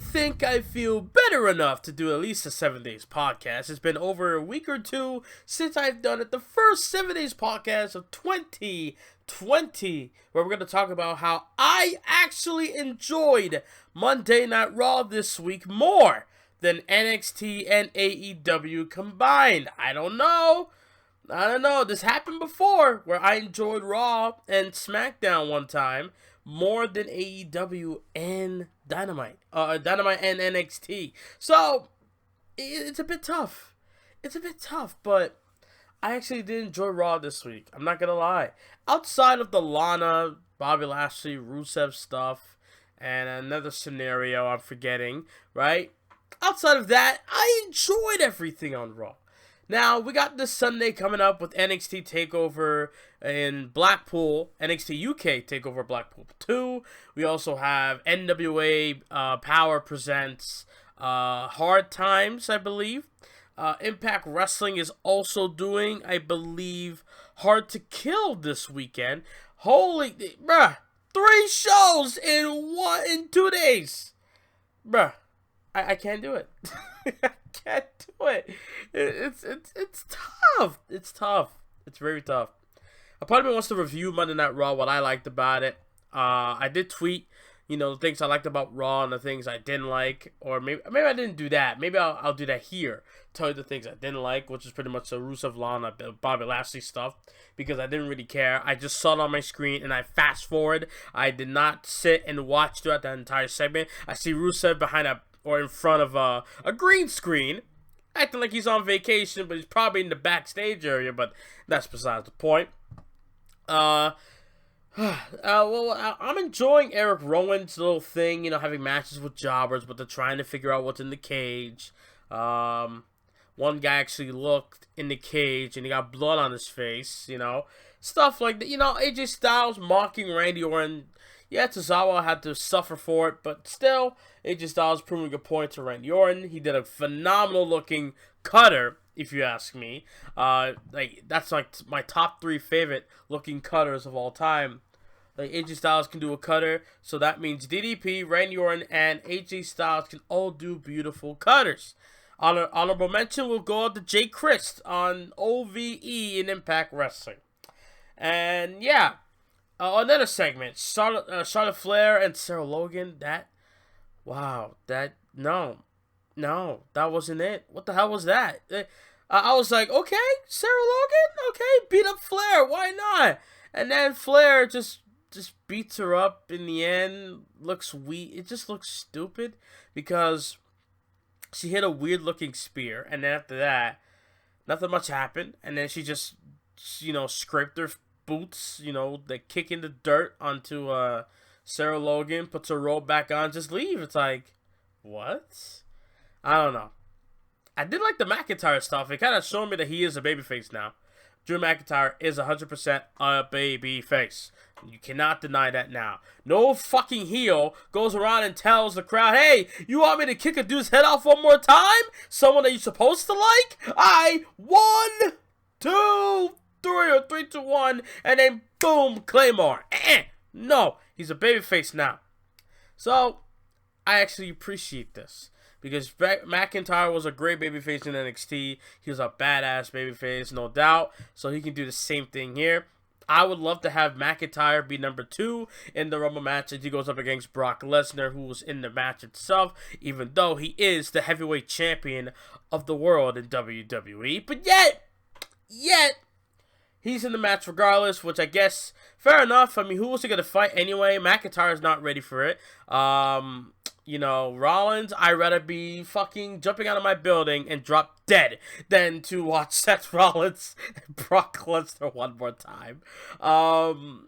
think I feel better enough to do at least a 7 days podcast. It's been over a week or two since I've done it. The first 7 days podcast of 2020, where we're going to talk about how I actually enjoyed Monday Night Raw this week more than NXT and AEW combined. I don't know. This happened before where I enjoyed Raw and SmackDown one time more than AEW and Dynamite and NXT. So it's a bit tough. But I actually did enjoy Raw this week. I'm not gonna lie. Outside of the Lana, Bobby Lashley, Rusev stuff, and another scenario I'm forgetting, right? Outside of that, I enjoyed everything on Raw. Now, we got this Sunday coming up with NXT TakeOver in Blackpool, NXT UK TakeOver Blackpool 2. We also have NWA Power presents Hard Times, I believe. Impact Wrestling is also doing, I believe, Hard to Kill this weekend. Holy, bruh, 3 shows in 2 days. Bruh, I can't do it. I can't do it. It's tough. It's tough. It's very tough. A part of me wants to review Monday Night Raw, what I liked about it. I did tweet, the things I liked about Raw and the things I didn't like. Or maybe I didn't do that. Maybe I'll do that here. Tell you the things I didn't like, which is pretty much the Rusev Lana, Bobby Lashley stuff. Because I didn't really care. I just saw it on my screen and I fast forward. I did not sit and watch throughout that entire segment. I see Rusev behind in front of a green screen, acting like he's on vacation, but he's probably in the backstage area, but that's besides the point. I'm enjoying Eric Rowan's little thing, having matches with jobbers, but they're trying to figure out what's in the cage. One guy actually looked in the cage, and he got blood on his face, stuff like that. AJ Styles mocking Randy Orton. Yeah, Tozawa had to suffer for it, but still, AJ Styles proving a point to Randy Orton. He did a phenomenal looking cutter, if you ask me. That's like my top 3 favorite looking cutters of all time. AJ Styles can do a cutter, so that means DDP, Randy Orton, and AJ Styles can all do beautiful cutters. Honorable mention will go out to Jay Christ on OVE in Impact Wrestling. And yeah. Another segment, Charlotte Flair and Sarah Logan. That wasn't it. What the hell was that? I was like, okay, Sarah Logan, okay, beat up Flair, why not? And then Flair just beats her up in the end. Looks weak. It just looks stupid because she hit a weird looking spear, and then after that, nothing much happened, and then she just scraped her boots, they kick in the dirt onto Sarah Logan, puts her robe back on, just leave. It's like, what? I don't know. I did like the McIntyre stuff. It kind of showed me that he is a babyface now. Drew McIntyre is 100% a babyface. You cannot deny that now. No fucking heel goes around and tells the crowd, hey, you want me to kick a dude's head off one more time? Someone that you're supposed to like? 1, 2, 3 or 3, 2, 1, and then boom, Claymore. No, he's a babyface now. So I actually appreciate this because McIntyre was a great babyface in NXT. He was a badass babyface, no doubt. So he can do the same thing here. I would love to have McIntyre be number 2 in the Rumble match as he goes up against Brock Lesnar, who was in the match itself, even though he is the heavyweight champion of the world in WWE. But yet, he's in the match regardless, which I guess, fair enough. I mean, who was he going to fight anyway? McIntyre's not ready for it. Rollins, I'd rather be fucking jumping out of my building and drop dead than to watch Seth Rollins and Brock Lesnar one more time.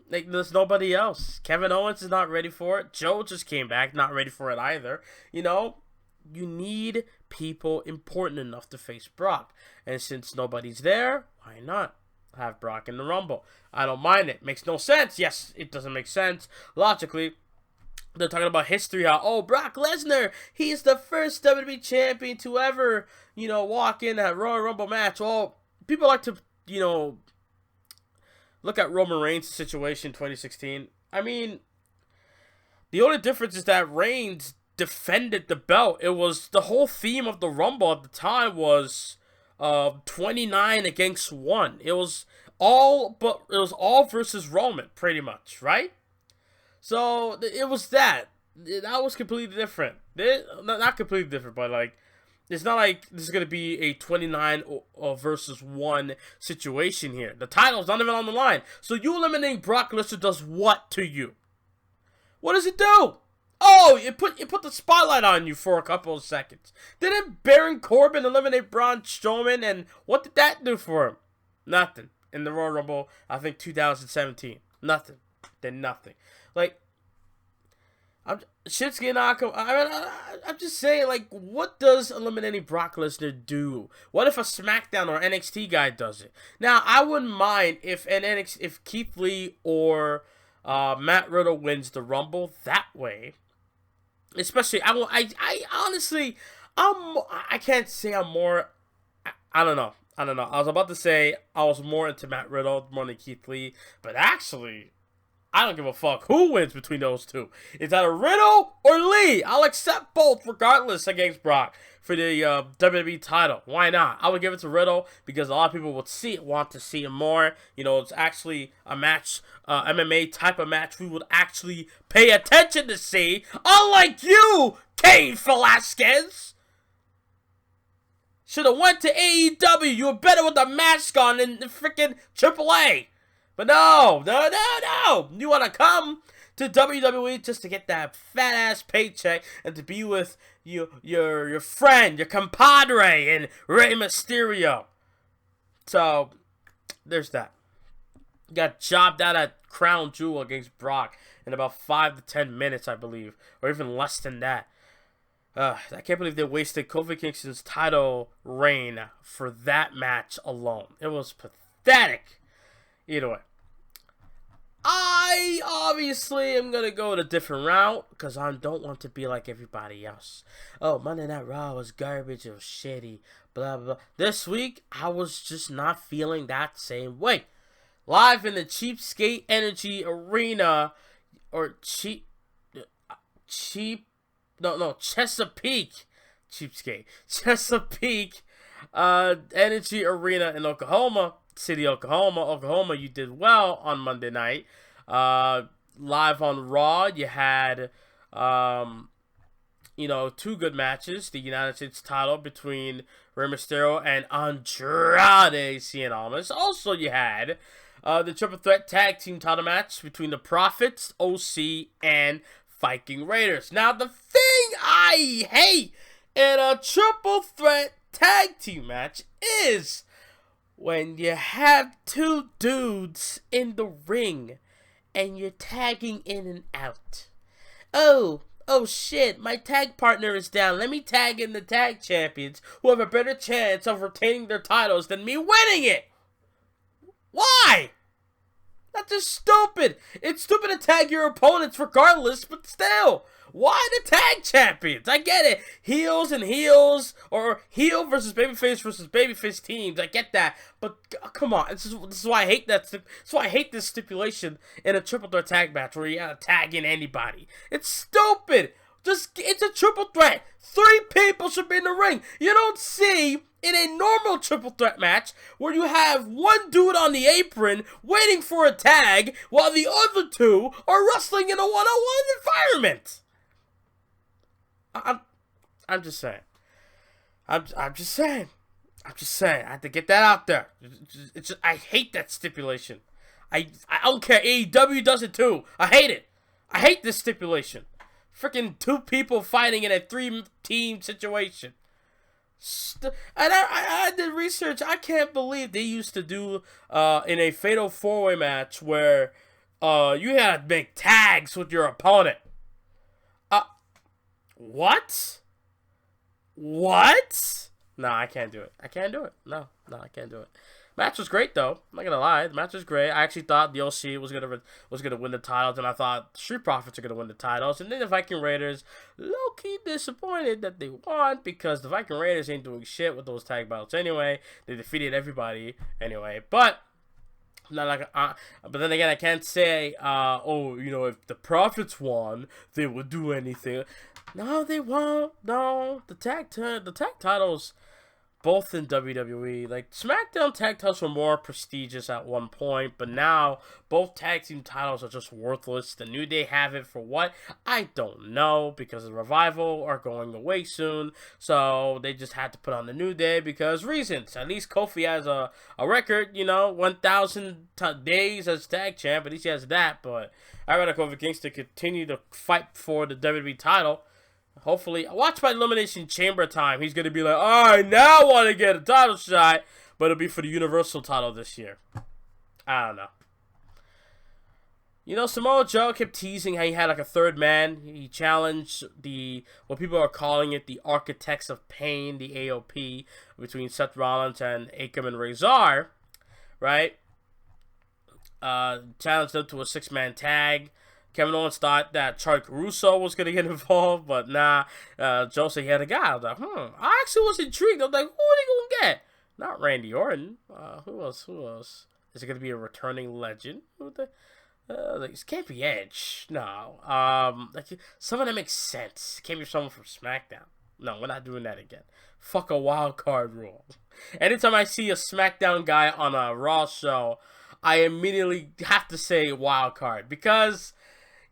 There's nobody else. Kevin Owens is not ready for it. Joe just came back, not ready for it either. You need people important enough to face Brock. And since nobody's there, why not have Brock in the Rumble? I don't mind it. Makes no sense. Yes, it doesn't make sense logically. They're talking about history, how, Brock Lesnar, he's the first WWE champion to ever, walk in that Royal Rumble match. Well, people like to, look at Roman Reigns' situation in 2016. I mean, the only difference is that Reigns defended the belt. It was the whole theme of the Rumble at the time was 29 against 1. It was all versus Roman, pretty much, right? So it was that. That was completely different. Not completely different, but like, it's not like this is gonna be a 29 versus 1 situation here. The title's not even on the line. So you eliminating Brock Lesnar does what to you? What does it do? Oh, it put the spotlight on you for a couple of seconds. Didn't Baron Corbin eliminate Braun Strowman, and what did that do for him? Nothing. In the Royal Rumble, I think 2017. Nothing. Did nothing. Like, Shinsuke Nakamura, I'm just saying, like, what does eliminating Brock Lesnar do? What if a SmackDown or NXT guy does it? Now, I wouldn't mind if Keith Lee or Matt Riddle wins the Rumble that way. Especially, I honestly, I can't say I'm more, I don't know. I was about to say I was more into Matt Riddle more than Keith Lee, but actually, I don't give a fuck who wins between those two. It's either Riddle or Lee. I'll accept both regardless against Brock for the WWE title. Why not? I would give it to Riddle because a lot of people would want to see him more. You know, it's actually a match, MMA type of match we would actually pay attention to see. Unlike you, Cain Velasquez. Should have went to AEW. You were better with the mask on than the freaking AAA. But no. You want to come to WWE just to get that fat ass paycheck and to be with your friend, your compadre, and Rey Mysterio. So there's that. Got jobbed out at Crown Jewel against Brock in about 5 to 10 minutes, I believe, or even less than that. I can't believe they wasted Kofi Kingston's title reign for that match alone. It was pathetic. Either way, I obviously am going to go a different route because I don't want to be like everybody else. Oh, Monday Night Raw was garbage. It was shitty. Blah, blah, blah. This week, I was just not feeling that same way. Live in the Cheapskate Energy Arena, or Chesapeake. Chesapeake Energy Arena in Oklahoma City, Oklahoma. You did well on Monday night. Live on Raw, you had two good matches. The United States title between Rey Mysterio and Andrade Cien Almas. Also, you had the Triple Threat Tag Team title match between the Profits, OC, and Viking Raiders. Now, the thing I hate in a Triple Threat Tag Team match is when you have two dudes in the ring and you're tagging in and out. Oh shit, my tag partner is down. Let me tag in the tag champions who have a better chance of retaining their titles than me winning it. Why? That's just stupid. It's stupid to tag your opponents regardless, but still. Why the tag champions? I get it. Heels and heels, or heel versus babyface teams. I get that. But come on. This is why I hate that. This is why I hate this stipulation in a triple threat tag match where you gotta tag in anybody. It's stupid. It's a triple threat. 3 people should be in the ring. You don't see in a normal triple threat match where you have one dude on the apron waiting for a tag while the other 2 are wrestling in a one-on-one environment. I'm just saying. I'm just saying. I have to get that out there. I hate that stipulation. I don't care. AEW does it too. I hate it. I hate this stipulation. Freaking 2 people fighting in a 3-team situation. And I did research. I can't believe they used to do in a fatal 4-way match where you had to make tags with your opponent. What? No, I can't do it. No, I can't do it. Match was great though. I'm not gonna lie. The match was great. I actually thought the OC was gonna win the titles, and I thought Street Profits are gonna win the titles. And then the Viking Raiders, low key disappointed that they won because the Viking Raiders ain't doing shit with those tag belts anyway. They defeated everybody anyway. But Not like, but then again, I can't say, oh, if the Profits won, they would do anything. No, they won't. No, the tag titles, both in WWE. Like, SmackDown tag titles were more prestigious at one point, but now both tag team titles are just worthless. The New Day have it for what? I don't know, because the Revival are going away soon, so they just had to put on the New Day because reasons. At least Kofi has a record, 1,000 days as tag champ. At least he has that, but I'd rather Kofi Kingston continue to fight for the WWE title. Hopefully, watch my Elimination Chamber time. He's going to be like, I now want to get a title shot, but it'll be for the Universal title this year. I don't know. Samoa Joe kept teasing how he had like a third man. He challenged what people are calling it, the Architects of Pain, the AOP, between Seth Rollins and Akam and Razor, right? Challenged them to a 6-man tag. Kevin Owens thought that Charlie Caruso was going to get involved, but nah. Joe said he had a guy. I was like, I actually was intrigued. I was like, who are they going to get? Not Randy Orton. Who else? Is it going to be a returning legend? It can't be Edge. No. Some of them make sense. It can't be someone from SmackDown. No, we're not doing that again. Fuck a wild card rule. Anytime I see a SmackDown guy on a Raw show, I immediately have to say wild card, because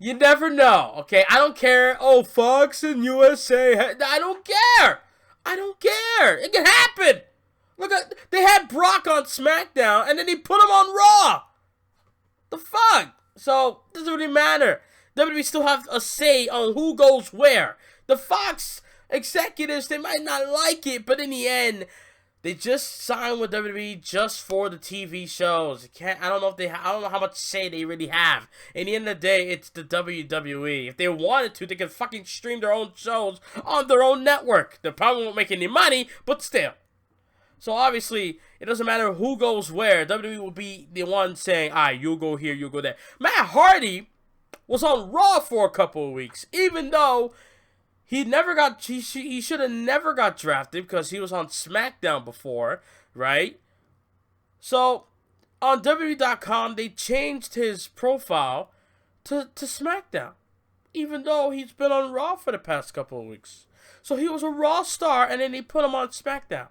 you never know, okay? I don't care. Oh, Fox and USA. I don't care. It can happen. Look, they had Brock on SmackDown, and then they put him on Raw. The fuck? So, it doesn't really matter. WWE still have a say on who goes where. The Fox executives, they might not like it, but in the end, they just signed with WWE just for the TV shows. I don't know how much say they really have. In the end of the day, it's the WWE. If they wanted to, they could fucking stream their own shows on their own network. They probably won't make any money, but still. So obviously, it doesn't matter who goes where. WWE will be the one saying, you go here, you go there. Matt Hardy was on Raw for a couple of weeks, even though he should have never got drafted because he was on SmackDown before, right? So, on WWE.com, they changed his profile to SmackDown, even though he's been on Raw for the past couple of weeks. So, he was a Raw star, and then they put him on SmackDown.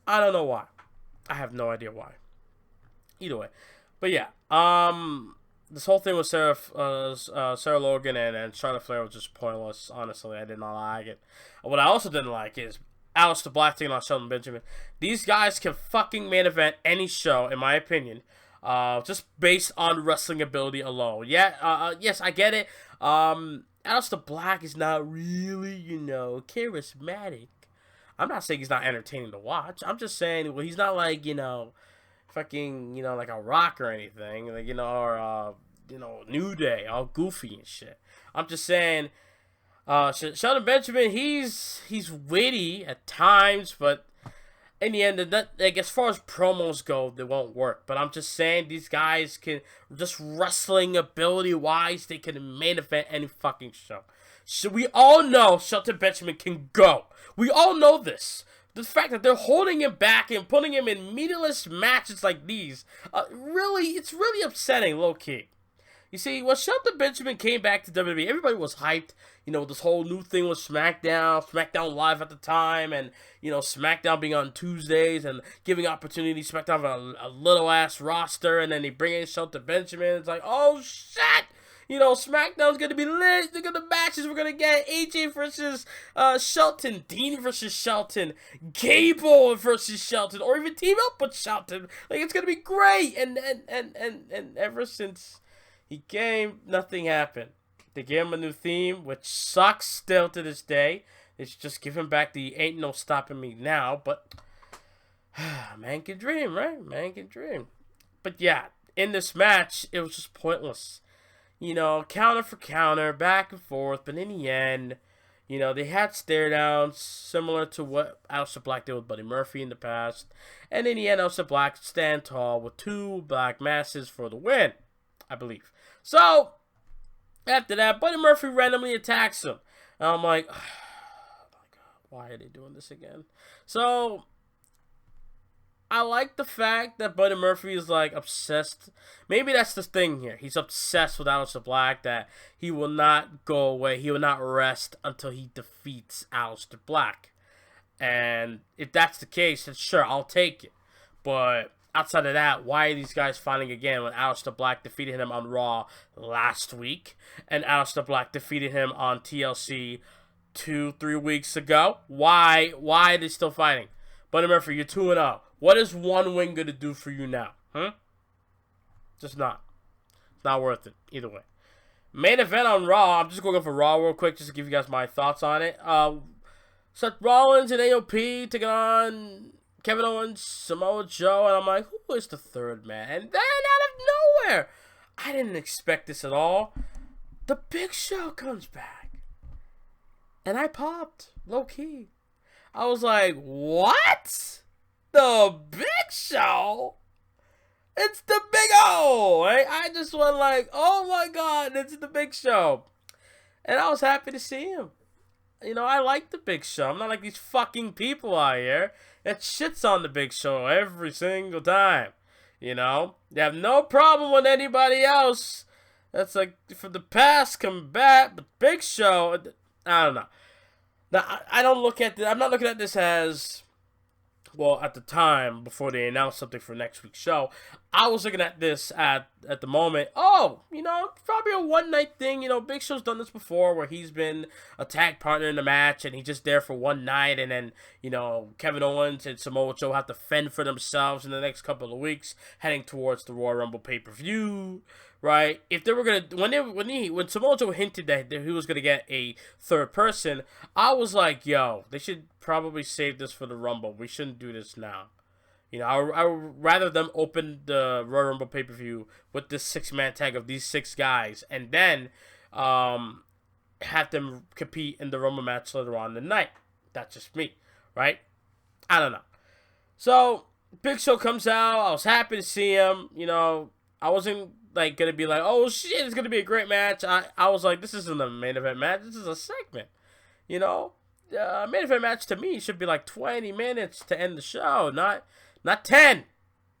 I don't know why. I have no idea why. Either way. But yeah, this whole thing with Sarah Logan and Charlotte Flair was just pointless. Honestly, I did not like it. What I also didn't like is Aleister Black taking on Shelton Benjamin. These guys can fucking main event any show, in my opinion, just based on wrestling ability alone. Yeah, yes, I get it. Aleister Black is not really, charismatic. I'm not saying he's not entertaining to watch. I'm just saying, well, he's not like, fucking, like a Rock or anything, like, or, New Day, all goofy and shit. I'm just saying, Shelton Benjamin, he's witty at times, but in the end, like, as far as promos go, they won't work. But I'm just saying, these guys can, just wrestling ability-wise, they can main event any fucking show. So we all know Shelton Benjamin can go. We all know this. The fact that they're holding him back and putting him in meaningless matches like these, it's really upsetting, low-key. You see, when Shelton Benjamin came back to WWE, everybody was hyped. This whole new thing with SmackDown Live at the time, and, SmackDown being on Tuesdays and giving opportunity to SmackDown a little-ass roster, and then they bring in Shelton Benjamin. It's like, oh, shit! SmackDown's going to be lit. Look at the matches we're going to get. AJ versus Shelton. Dean versus Shelton. Gable versus Shelton. Or even team up with Shelton. Like, it's going to be great. And ever since he came, nothing happened. They gave him a new theme, which sucks still to this day. It's just giving back the ain't no stopping me now. But, man can dream, right? Man can dream. But yeah, in this match, it was just pointless. Counter for counter, back and forth, but in the end, they had stare downs, similar to what Aleister Black did with Buddy Murphy in the past, and in the end, Aleister Black stand tall with 2 black masses for the win, I believe. So, after that, Buddy Murphy randomly attacks him, and I'm like, oh my God, why are they doing this again? So, I like the fact that Buddy Murphy is like obsessed. Maybe that's the thing here. He's obsessed with Aleister Black, that he will not go away. He will not rest until he defeats Aleister Black. And if that's the case, then sure, I'll take it. But outside of that, why are these guys fighting again when Aleister Black defeated him on Raw last week and Aleister Black defeated him on TLC 2-3 weeks ago? Why are they still fighting? Buddy Murphy, you're 2-0. What is one win going to do for you now? Just not. It's not worth it. Either way. Main event on Raw. I'm just going to go for Raw real quick just to give you guys my thoughts on it. Seth Rollins and AOP taking on Kevin Owens, Samoa Joe, and I'm like, who is the third man? And then out of nowhere, I didn't expect this at all. The Big Show comes back. And I popped. Low key. I was like, what? The Big Show? It's the Big O! Right? I just went like, oh my god, it's the Big Show. And I was happy to see him. You know, I like the Big Show. I'm not like these fucking people out here that shits on the Big Show every single time. You know? They have no problem with anybody else. That's like, for the past combat, but Big Show, I don't know. Now, I don't look at this, I'm not looking at this as, well, at the time, before they announced something for next week's show, I was looking at this at the moment, oh, you know, probably a one-night thing. You know, Big Show's done this before where he's been a tag partner in the match and he's just there for one night, and then, you know, Kevin Owens and Samoa Joe have to fend for themselves in the next couple of weeks, heading towards the Royal Rumble pay-per-view. Right? If they were gonna, when Samoa Joe hinted that he was gonna get a third person, I was like, yo, they should probably save this for the Rumble. We shouldn't do this now. You know, I would rather them open the Royal Rumble pay-per-view with this 6-man tag of these 6 guys, and then have them compete in the Rumble match later on in the night. That's just me, right? I don't know. So Big Show comes out. I was happy to see him. You know, I wasn't like gonna be like, oh shit, it's gonna be a great match. I was like, this isn't a main event match, this is a segment. You know, main event match to me should be like 20 minutes to end the show, not 10,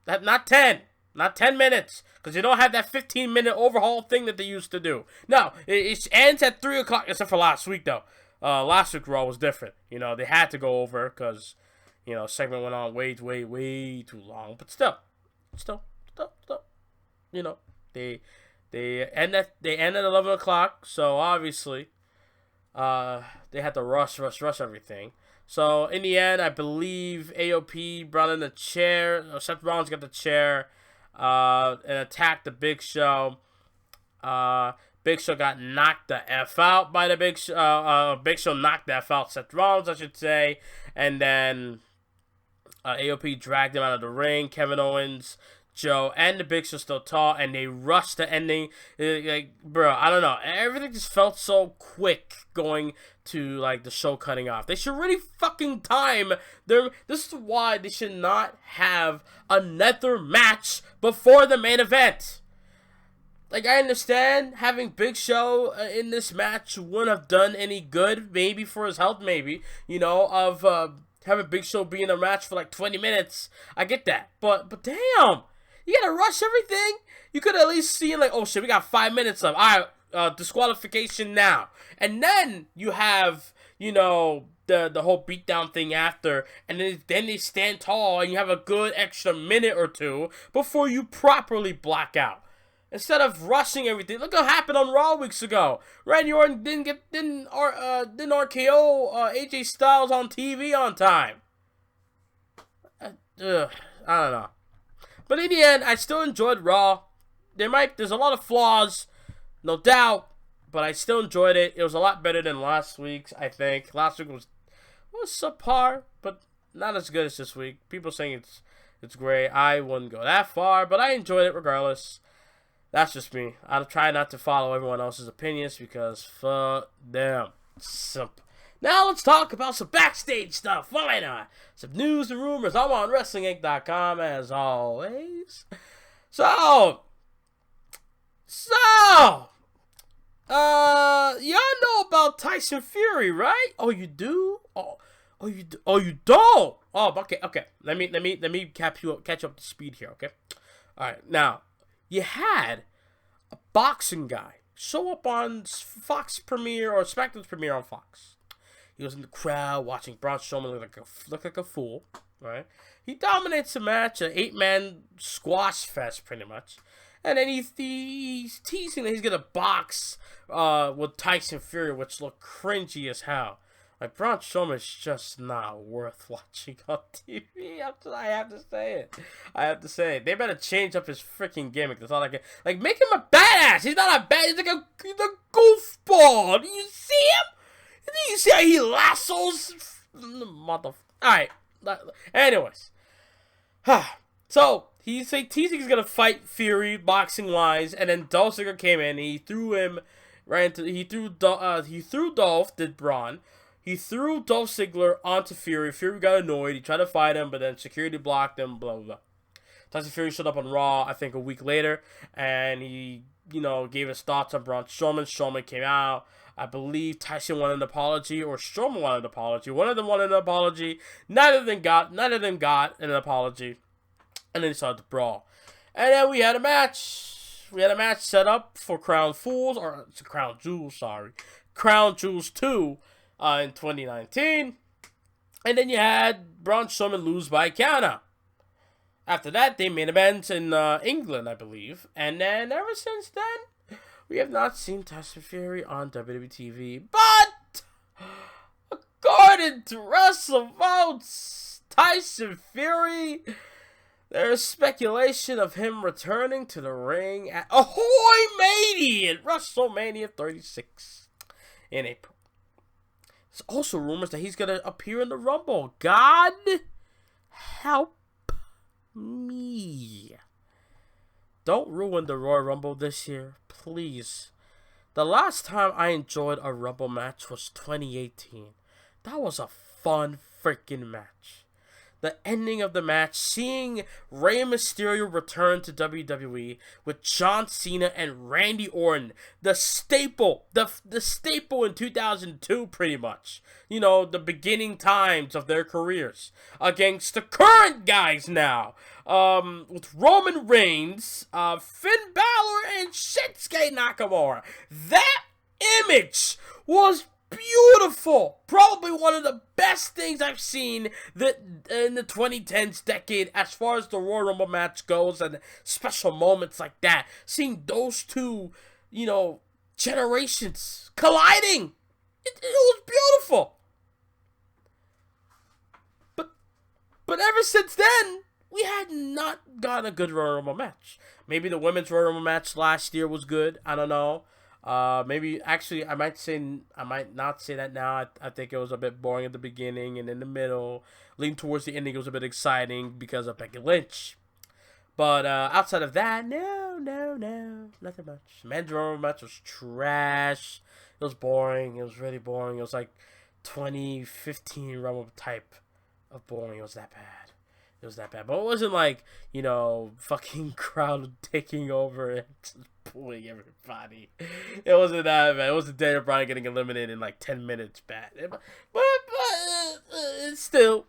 not 10 minutes, because you don't have that 15-minute overhaul thing that they used to do. No, it ends at 3 o'clock, except for last week though. Last week Raw was different. You know, they had to go over because, you know, segment went on way too long. But still, you know. They end at 11 o'clock, so obviously they had to rush everything. So in the end, I believe AOP brought in the chair. Seth Rollins got the chair and attacked the Big Show. Big Show got knocked the F out by the Big Show. Big Show knocked the F out Seth Rollins, I should say. And then AOP dragged him out of the ring. Kevin Owens, Joe, and the Big Show still tall, and they rushed the ending. Like, bro, I don't know. Everything just felt so quick going to, like, the show cutting off. They should really fucking time their... This is why they should not have another match before the main event. Like, I understand having Big Show in this match wouldn't have done any good, maybe for his health, maybe, you know, of having Big Show be in a match for, like, 20 minutes. I get that. But damn! You gotta rush everything. You could at least see, like, oh shit, we got 5 minutes left. All right, disqualification now. And then you have, you know, the whole beatdown thing after. And then they stand tall and you have a good extra minute or two before you properly black out. Instead of rushing everything. Look what happened on Raw weeks ago. Randy Orton didn't RKO AJ Styles on TV on time. I don't know. But in the end, I still enjoyed Raw. There's a lot of flaws, no doubt, but I still enjoyed it. It was a lot better than last week's, I think. Last week was subpar, but not as good as this week. People saying it's great. I wouldn't go that far, but I enjoyed it regardless. That's just me. I'll try not to follow everyone else's opinions because fuck them. Simple. Now let's talk about some backstage stuff. Why not? Some news and rumors. I'm on WrestlingInc.com as always. So, y'all know about Tyson Fury, right? Oh, you do? Oh, you don't? Oh, okay. Let me catch you up to speed here. Okay. All right. Now, you had a boxing guy show up on Fox premiere or SmackDown's premiere on Fox. He was in the crowd watching Braun Strowman look like a fool. Right. He dominates the match, an 8-man squash fest, pretty much. And then he's teasing that he's gonna box with Tyson Fury, which looked cringy as hell. Like, Braun Strowman's just not worth watching on TV. I have to say it. They better change up his freaking gimmick. That's all I can. Like, make him a badass. He's not a bad. He's like a goofball. Do you see him? Do you see how he lassos? Alright. Anyways. So, he's teasing he's gonna fight Fury boxing wise, and then Dolph Ziggler came in. And he threw him right into. He threw Dolph. Did Braun? He threw Dolph Ziggler onto Fury. Fury got annoyed. He tried to fight him, but then security blocked him. Blah blah blah. Tyson Fury showed up on Raw, I think, a week later, and he gave his thoughts on Braun Strowman. Strowman came out. I believe Tyson wanted an apology, or Strowman wanted an apology. One of them wanted an apology. Neither of them got an apology. And then he started to brawl. And then we had a match. We had a match set up for Crown Jewels 2 in 2019. And then you had Braun Strowman lose by counter. After that, they made events in England, I believe. And then ever since then, we have not seen Tyson Fury on WWE TV. But according to WrestleVotes, Tyson Fury, there's speculation of him returning to the ring at Ahoy Matey at WrestleMania 36 in April. There's also rumors that he's going to appear in the Rumble. God help me. Don't ruin the Royal Rumble this year, please. The last time I enjoyed a Rumble match was 2018. That was a fun freaking match. The ending of the match, seeing Rey Mysterio return to WWE with John Cena and Randy Orton, the staple in 2002, pretty much. The beginning times of their careers against the current guys now, with Roman Reigns, Finn Balor, and Shinsuke Nakamura. That image was beautiful. Probably one of the best things I've seen in the 2010s decade as far as the Royal Rumble match goes, and special moments like that. Seeing those two, generations colliding. It was beautiful. But ever since then, we had not gotten a good Royal Rumble match. Maybe the women's Royal Rumble match last year was good. I don't know. Maybe actually I might not say that now. I think it was a bit boring at the beginning, and in the middle, leading towards the ending, it was a bit exciting because of Becky Lynch. But outside of that, no, nothing much. Men's Royal match was trash. It was boring. It was really boring. It was like 2015 Rumble type of boring. It was that bad. But it wasn't like, fucking crowd taking over and just pulling everybody. It wasn't that bad. It wasn't Daniel Bryan getting eliminated in like 10 minutes bad. But still.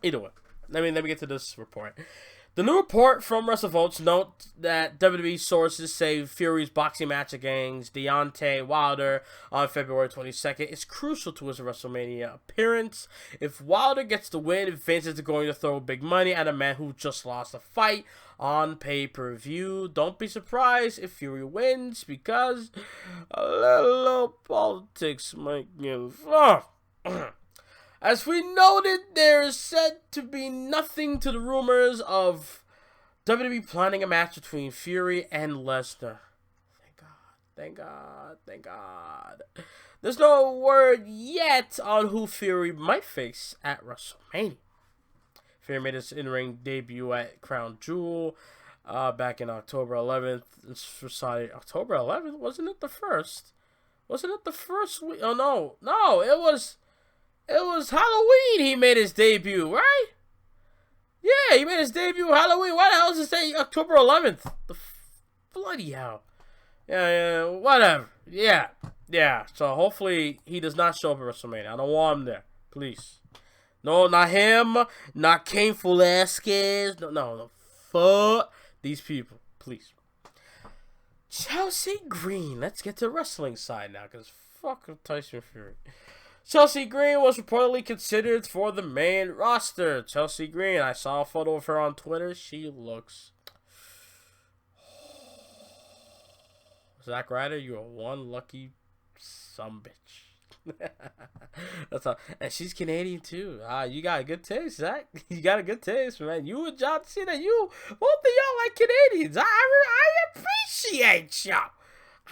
Either way. Let me get to this report. The new report from WrestleVotes note that WWE sources say Fury's boxing match against Deontay Wilder on February 22nd is crucial to his WrestleMania appearance. If Wilder gets the win, Vince is going to throw big money at a man who just lost a fight on pay-per-view. Don't be surprised if Fury wins, because a little politics might give up. As we noted, there is said to be nothing to the rumors of WWE planning a match between Fury and Lesnar. Thank God. There's no word yet on who Fury might face at WrestleMania. Fury made his in-ring debut at Crown Jewel back in October 11th. Sorry, October 11th? Wasn't it the first? Wasn't it the first week? Oh, no, it was Halloween he made his debut, right? Yeah, he made his debut Halloween. Why the hell does it say October 11th? Bloody hell. Yeah, whatever. Yeah. So hopefully he does not show up at WrestleMania. I don't want him there. Please. No, not him. Not Cain Velasquez. No. Fuck these people, please. Chelsea Green. Let's get to the wrestling side now, because fuck Tyson Fury. Chelsea Green was reportedly considered for the main roster. Chelsea Green. I saw a photo of her on Twitter. She looks... Zack Ryder, you are one lucky sumbitch. That's all. And she's Canadian too. You got a good taste, Zach. You got a good taste, man. You and John Cena, both of y'all like Canadians. I appreciate y'all.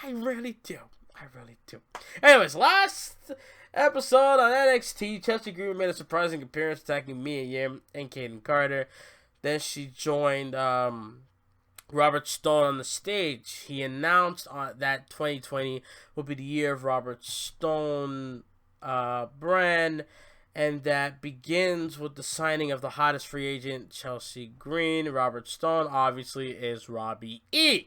I really do. Anyways, last episode on NXT, Chelsea Green made a surprising appearance attacking Mia Yim and Kaden Carter. Then she joined Robert Stone on the stage. He announced that 2020 will be the year of Robert Stone brand, and that begins with the signing of the hottest free agent, Chelsea Green. Robert Stone, obviously, is Robbie E.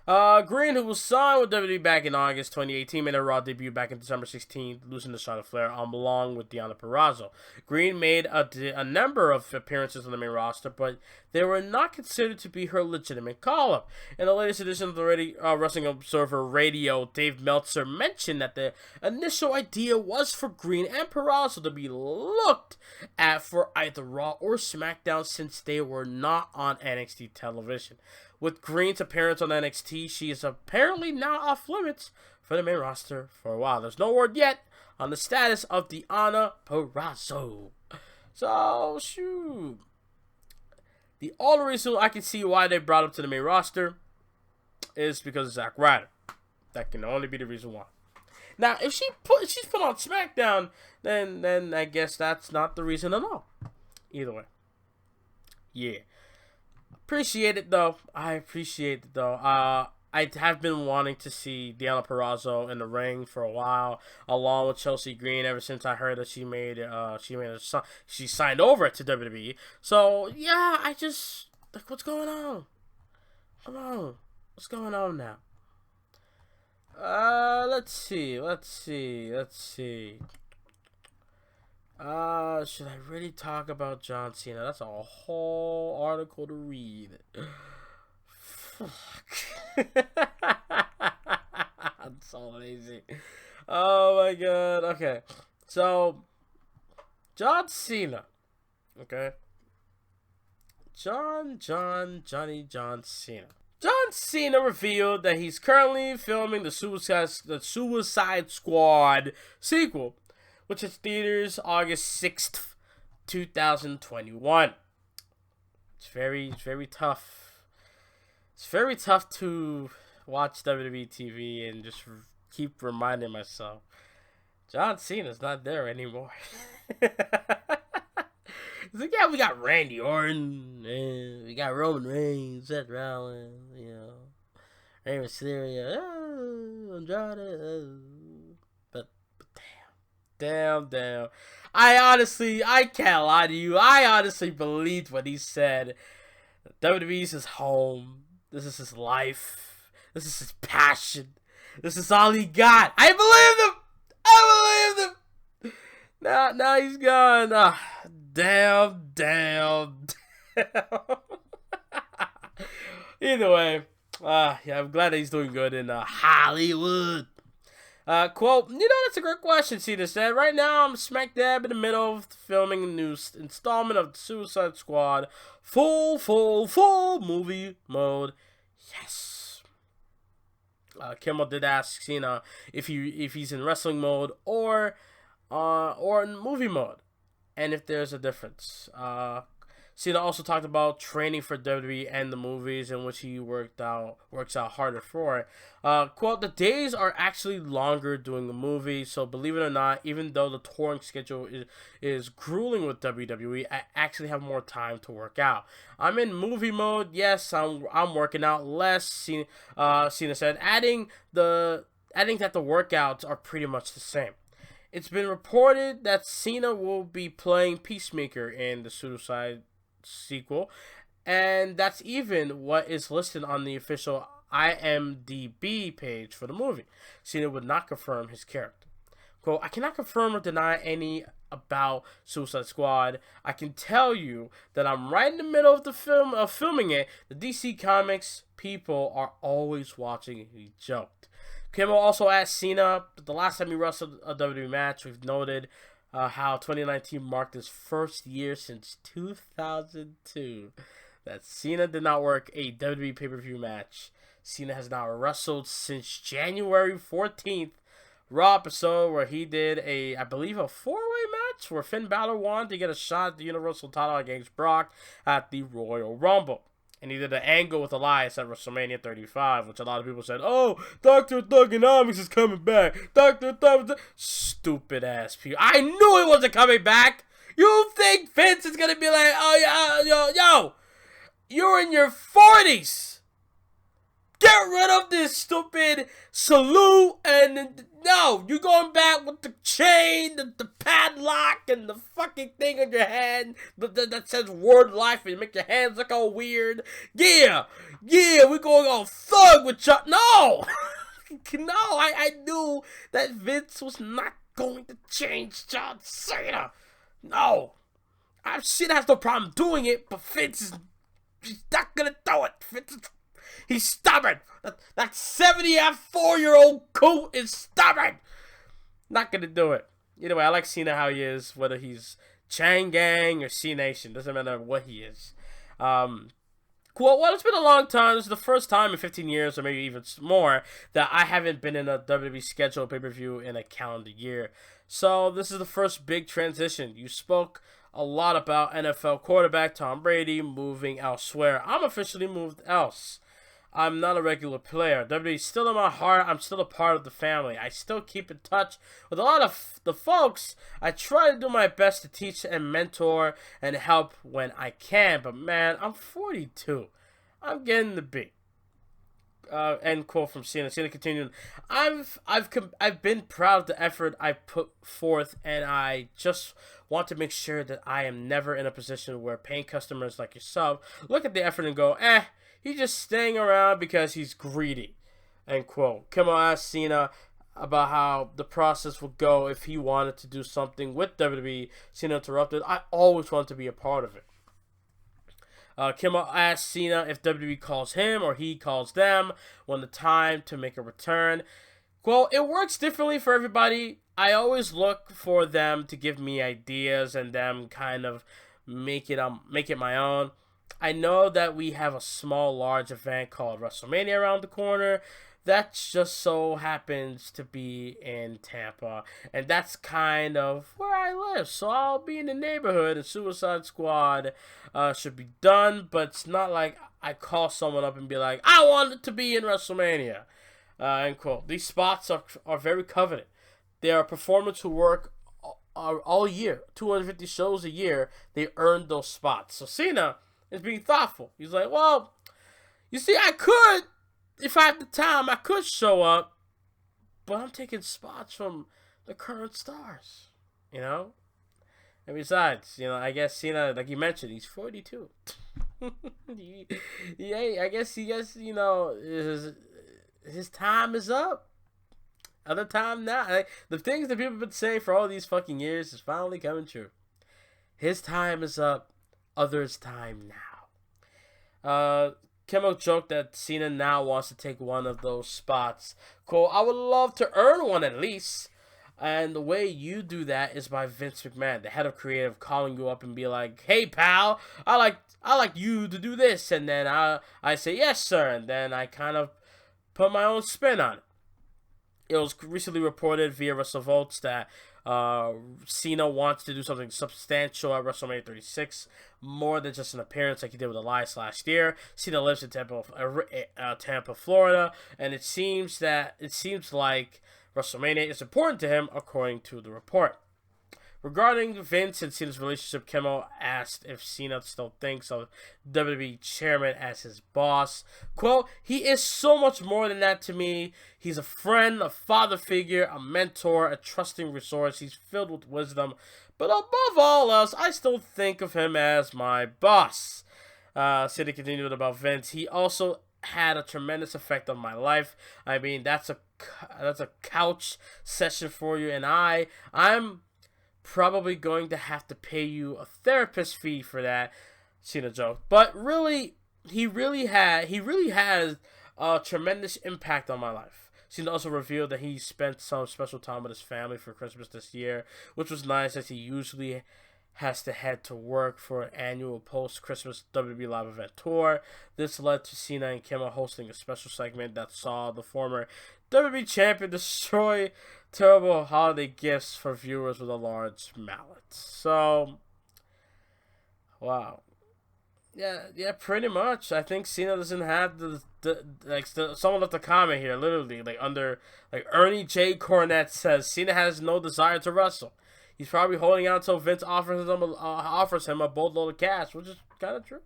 Green, who was signed with WWE back in August 2018, made a Raw debut back in December 16th, losing to Charlotte Flair, along with Deonna Purrazzo. Green made a number of appearances on the main roster, but they were not considered to be her legitimate call-up. In the latest edition of the Wrestling Observer Radio, Dave Meltzer mentioned that the initial idea was for Green and Purrazzo to be looked at for either Raw or SmackDown, since they were not on NXT television. With Green's appearance on NXT, she is apparently now off limits for the main roster for a while. There's no word yet on the status of Deonna Purrazzo. So, shoot. The only reason I can see why they brought up to the main roster is because of Zack Ryder. That can only be the reason why. Now, if she's put on SmackDown, then I guess that's not the reason at all. Either way. Yeah. Appreciate it though. I have been wanting to see Deonna Purrazzo in the ring for a while, along with Chelsea Green. Ever since I heard that she signed over to WWE. So yeah, I just like, what's going on? Come on, what's going on now? Let's see. Should I really talk about John Cena? That's a whole article to read. Fuck. I'm so lazy. Oh my god. Okay. So, John Cena. Okay. John Cena. John Cena revealed that he's currently filming the Suicide Squad sequel, which is theaters August 6th, 2021. It's very tough. It's very tough to watch WWE TV and just keep reminding myself, John Cena's not there anymore. It's like, yeah, we got Randy Orton, and we got Roman Reigns, Seth Rollins, Rey Mysterio, Andrade, but damn. I can't lie to you. I honestly believed what he said. WWE's his home. This is his life. This is his passion. This is all he got. I believed him. Now he's gone. Damn. Either way, yeah, I'm glad that he's doing good in Hollywood. Quote, that's a great question, Cena said. Right now, I'm smack dab in the middle of filming a new installment of the Suicide Squad. Full movie mode. Yes. Kimmel did ask Cena if he's in wrestling mode or in movie mode, and if there's a difference. Cena also talked about training for WWE and the movies, in which he works out harder for it. Quote, the days are actually longer doing the movie, so believe it or not, even though the touring schedule is grueling with WWE, I actually have more time to work out. I'm in movie mode, yes, I'm working out less, Cena said, adding that the workouts are pretty much the same. It's been reported that Cena will be playing Peacemaker in the Suicide sequel, and that's even what is listed on the official IMDb page for the movie. Cena would not confirm his character. Quote, I cannot confirm or deny any about Suicide Squad. I can tell you that I'm right in the middle of the filming it. The DC Comics people are always watching, he joked. Kimmel also asked Cena, the last time he wrestled a WWE match, we've noted how 2019 marked his first year since 2002 that Cena did not work a WWE pay-per-view match. Cena has not wrestled since January 14th, Raw episode where he did I believe a 4-way match where Finn Balor won to get a shot at the Universal title against Brock at the Royal Rumble. And he did an angle with Elias at WrestleMania 35, which a lot of people said, oh, Dr. Thugonomics is coming back. Dr. Thug... Stupid ass people. I knew he wasn't coming back. You think Vince is going to be like, oh, yo, you're in your 40s. Get rid of this stupid salute, and no, you're going back with the chain, the padlock, and the fucking thing on your hand that says word life, and make your hands look all weird. Yeah, we're going all thug with Chuck. No, no, I knew that Vince was not going to change John Cena. No, Cena has no problem doing it, but Vince is not gonna do it. He's stubborn. That 74-year-old coot is stubborn. Not gonna do it. Either way, I like Cena how he is, whether he's Chang Gang or C Nation. Doesn't matter what he is. Cool. Well, it's been a long time. This is the first time in 15 years, or maybe even more, that I haven't been in a WWE scheduled pay-per-view in a calendar year. So this is the first big transition. You spoke a lot about NFL quarterback Tom Brady moving elsewhere. I'm officially moved else. I'm not a regular player. WWE's still in my heart. I'm still a part of the family. I still keep in touch with a lot of the folks. I try to do my best to teach and mentor and help when I can. But man, I'm 42. I'm getting the beat. End quote from Cena. Cena continued, I've been proud of the effort I put forth, and I just want to make sure that I am never in a position where paying customers like yourself look at the effort and go, he's just staying around because he's greedy. End quote. Kimmel asked Cena about how the process would go if he wanted to do something with WWE. Cena interrupted, I always want to be a part of it. Kimmel asked Cena if WWE calls him or he calls them when the time to make a return. Well, it works differently for everybody. I always look for them to give me ideas and them kind of make it my own. I know that we have a small, large event called WrestleMania around the corner. That just so happens to be in Tampa. And that's kind of where I live. So I'll be in the neighborhood. And Suicide Squad should be done. But it's not like I call someone up and be like, I want it to be in WrestleMania. End quote. These spots are very coveted. There are performers who work all year. 250 shows a year. They earn those spots. So Cena is being thoughtful. He's like, well, you see, I could, if I had the time, I could show up, but I'm taking spots from the current stars, you know? And besides, I guess Cena, like you mentioned, he's 42. I guess his time is up. Other time now. The things that people have been saying for all these fucking years is finally coming true. His time is up. Others' time now. Kimmel joked that Cena now wants to take one of those spots. Cool. I would love to earn one at least. And the way you do that is by Vince McMahon, the head of creative, calling you up and be like, hey pal, I like you to do this, and then I say yes sir, and then I kind of put my own spin on it. It was recently reported via WrestleVotes that Cena wants to do something substantial at WrestleMania 36, more than just an appearance like he did with Elias last year. Cena lives in Tampa, Florida, and it seems like WrestleMania is important to him, according to the report. Regarding Vince and Cena's relationship, Kimmel asked if Cena still thinks of WWE chairman as his boss. Quote, he is so much more than that to me. He's a friend, a father figure, a mentor, a trusting resource. He's filled with wisdom. But above all else, I still think of him as my boss. Cena continued about Vince. He also had a tremendous effect on my life. I mean, that's a couch session for you, and I'm probably going to have to pay you a therapist fee for that, Cena joke. But really, he really has a tremendous impact on my life. Cena also revealed that he spent some special time with his family for Christmas this year, which was nice as he usually has to head to work for an annual post-Christmas WWE Live event tour. This led to Cena and Kimmel hosting a special segment that saw the former WWE champion destroy terrible holiday gifts for viewers with a large mallet. So, wow. Yeah, pretty much. I think Cena doesn't have someone left a comment here, literally, under Ernie J. Cornette says, Cena has no desire to wrestle. He's probably holding out until Vince offers him a boatload of cash, which is kind of true.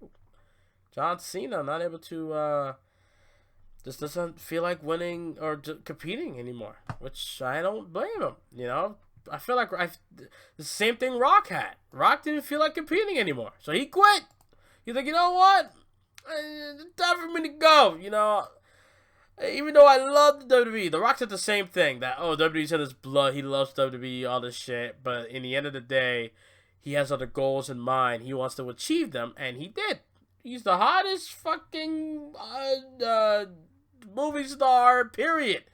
John Cena not able to, just doesn't feel like winning or competing anymore, which I don't blame him. I feel like the same thing Rock had. Rock didn't feel like competing anymore, so he quit. He's like, you know what? It's time for me to go. Even though I love the WWE, The Rock said the same thing. That, WWE's in his blood. He loves WWE, all this shit. But in the end of the day, he has other goals in mind. He wants to achieve them, and he did. He's the hottest fucking movie star, period.